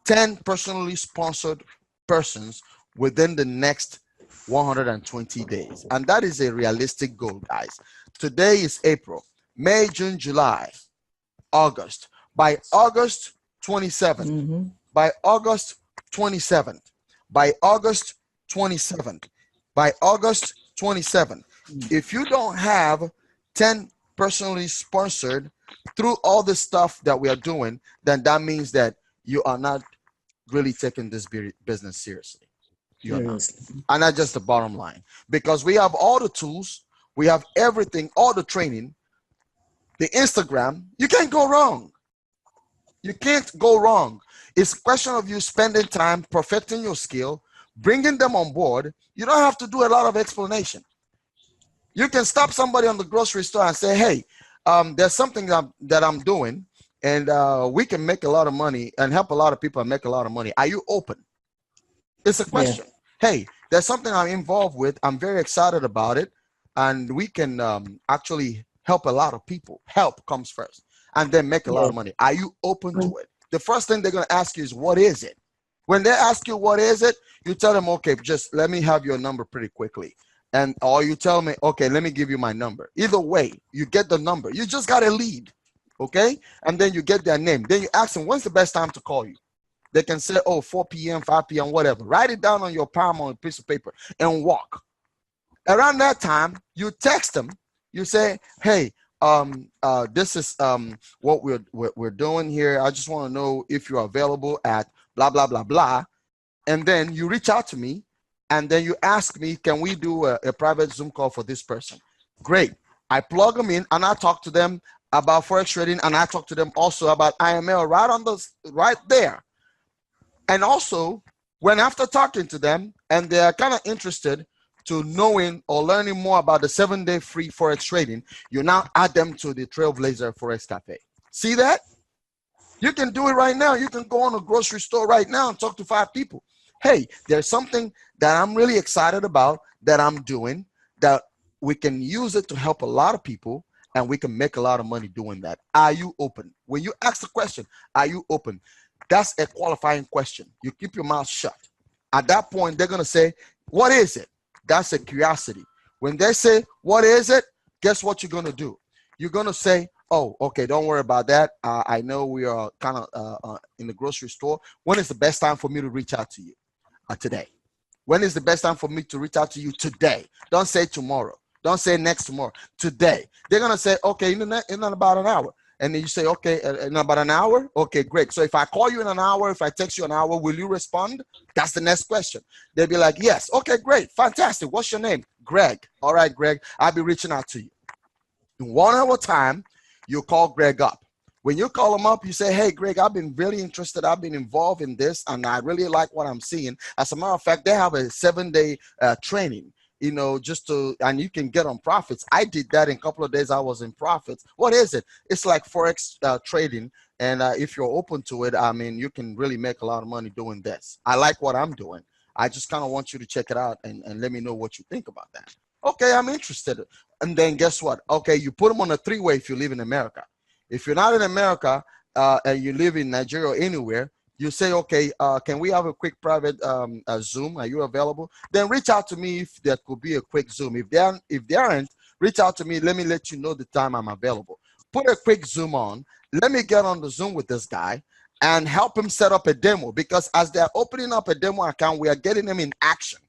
10 personally sponsored persons within the next 120 days. And that is a realistic goal, guys. Today is April, May, June, July, August. By August 27th, by August 27th, by August 27th, by August 27th, if you don't have 10 personally sponsored through all the stuff that we are doing, then that means that you are not really taking this business seriously. You're not. And that's just the bottom line, because we have all the tools, we have everything, all the training, the Instagram. You can't go wrong. You can't go wrong. It's a question of you spending time perfecting your skill, bringing them on board. You don't have to do a lot of explanation. You can stop somebody on the grocery store and say, hey, there's something that I'm doing, and we can make a lot of money and help a lot of people and make a lot of money. Are you open? It's a question. Hey, there's something I'm involved with. I'm very excited about it, and we can actually help a lot of people. Help comes first, and then make a lot of money. Are you open to it? The first thing they're going to ask you is, what is it? When they ask you what is it, you tell them, okay, just let me have your number pretty quickly. And or you tell me, okay, let me give you my number. Either way, you get the number. You just got a lead, okay? And then you get their name. Then you ask them, when's the best time to call you? They can say, oh, 4 p.m., 5 p.m., whatever. Write it down on your palm on a piece of paper and walk. Around that time, you text them. You say, hey, this is what we're doing here. I just want to know if you're available at blah, blah, blah, blah. And then you reach out to me, and then you ask me, can we do a private Zoom call for this person? Great. I plug them in, and I talk to them about Forex trading, and I talk to them also about IML right there. And also, When after talking to them and they are kind of interested to knowing or learning more about the 7-day free forex trading, you now add them to the Trailblazer Forex Cafe. See that? You can do it right now. You can go on a grocery store right now and talk to 5 people. Hey, there's something that I'm really excited about that I'm doing that we can use it to help a lot of people and we can make a lot of money doing that. Are you open? When you ask the question, are you open? That's a qualifying question. You keep your mouth shut. At that point, they're going to say, what is it? That's a curiosity. When they say, what is it? Guess what you're going to do? You're going to say, oh, okay, don't worry about that. I know we are kind of in the grocery store. When is the best time for me to reach out to you? Today. When is the best time for me to reach out to you? Today. Don't say tomorrow. Don't say next tomorrow. Today. They're going to say, okay, in about an hour. And then you say, okay, in about an hour? Okay, great. So if I call you in an hour, if I text you an hour, will you respond? That's the next question. They'll be like, yes. Okay, great. Fantastic. What's your name? Greg. All right, Greg. I'll be reaching out to you. In 1 hour time, you call Greg up. When you call him up, you say, hey, Greg, I've been really interested. I've been involved in this, and I really like what I'm seeing. As a matter of fact, they have a 7-day training, just to, and you can get on profits. I did that in a couple of days. I was in profits. What is it? It's like Forex trading. And if you're open to it, I mean, you can really make a lot of money doing this. I like what I'm doing. I just kind of want you to check it out and let me know what you think about that. Okay, I'm interested. And then guess what? Okay, you put them on a 3-way if you live in America. If you're not in America and you live in Nigeria or anywhere, you say, okay, can we have a quick private Zoom? Are you available? Then reach out to me if there could be a quick Zoom. If they aren't, reach out to me. Let me let you know the time I'm available. Put a quick Zoom on. Let me get on the Zoom with this guy and help him set up a demo, because as they're opening up a demo account, we are getting them in action.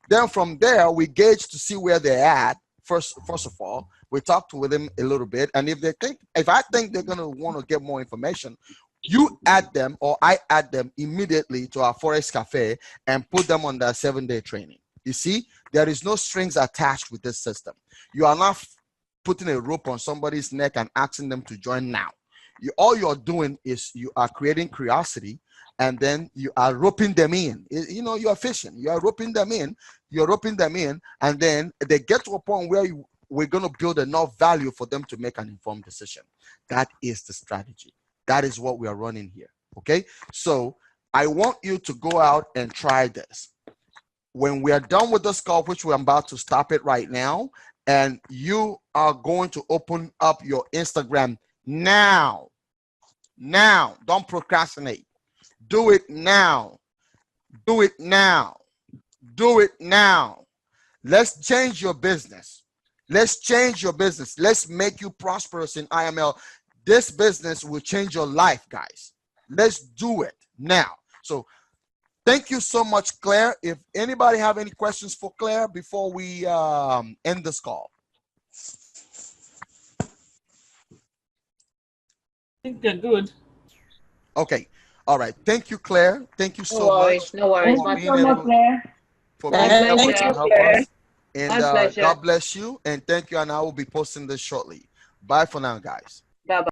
Then from there, we gauge to see where they're at. First of all, we talk with them a little bit, and if I think they're gonna want to get more information, you add them or I add them immediately to our Forex Cafe and put them on their 7-day training. You see, there is no strings attached with this system. You are not putting a rope on somebody's neck and asking them to join now. All you're doing is you are creating curiosity, and then you are roping them in. You're fishing. You are roping them in. You're roping them in, and then they get to a point where we're going to build enough value for them to make an informed decision. That is the strategy. That is what we are running here. Okay? So I want you to go out and try this. When we are done with this call, which we're about to stop it right now, and you are going to open up your Instagram now. Now. Don't procrastinate. Do it now. Do it now. Do it now. Let's change your business. Let's change your business. Let's make you prosperous in IML. This business will change your life, guys. Let's do it now. So thank you so much, Claire. If anybody have any questions for Claire before we end this call. I think they're good. Okay. All right. Thank you, Claire. Thank you so much. No worries. For My being able, for being pleasure. able Thank to you, help Claire. us. And My pleasure. God bless you. And thank you. And I will be posting this shortly. Bye for now, guys.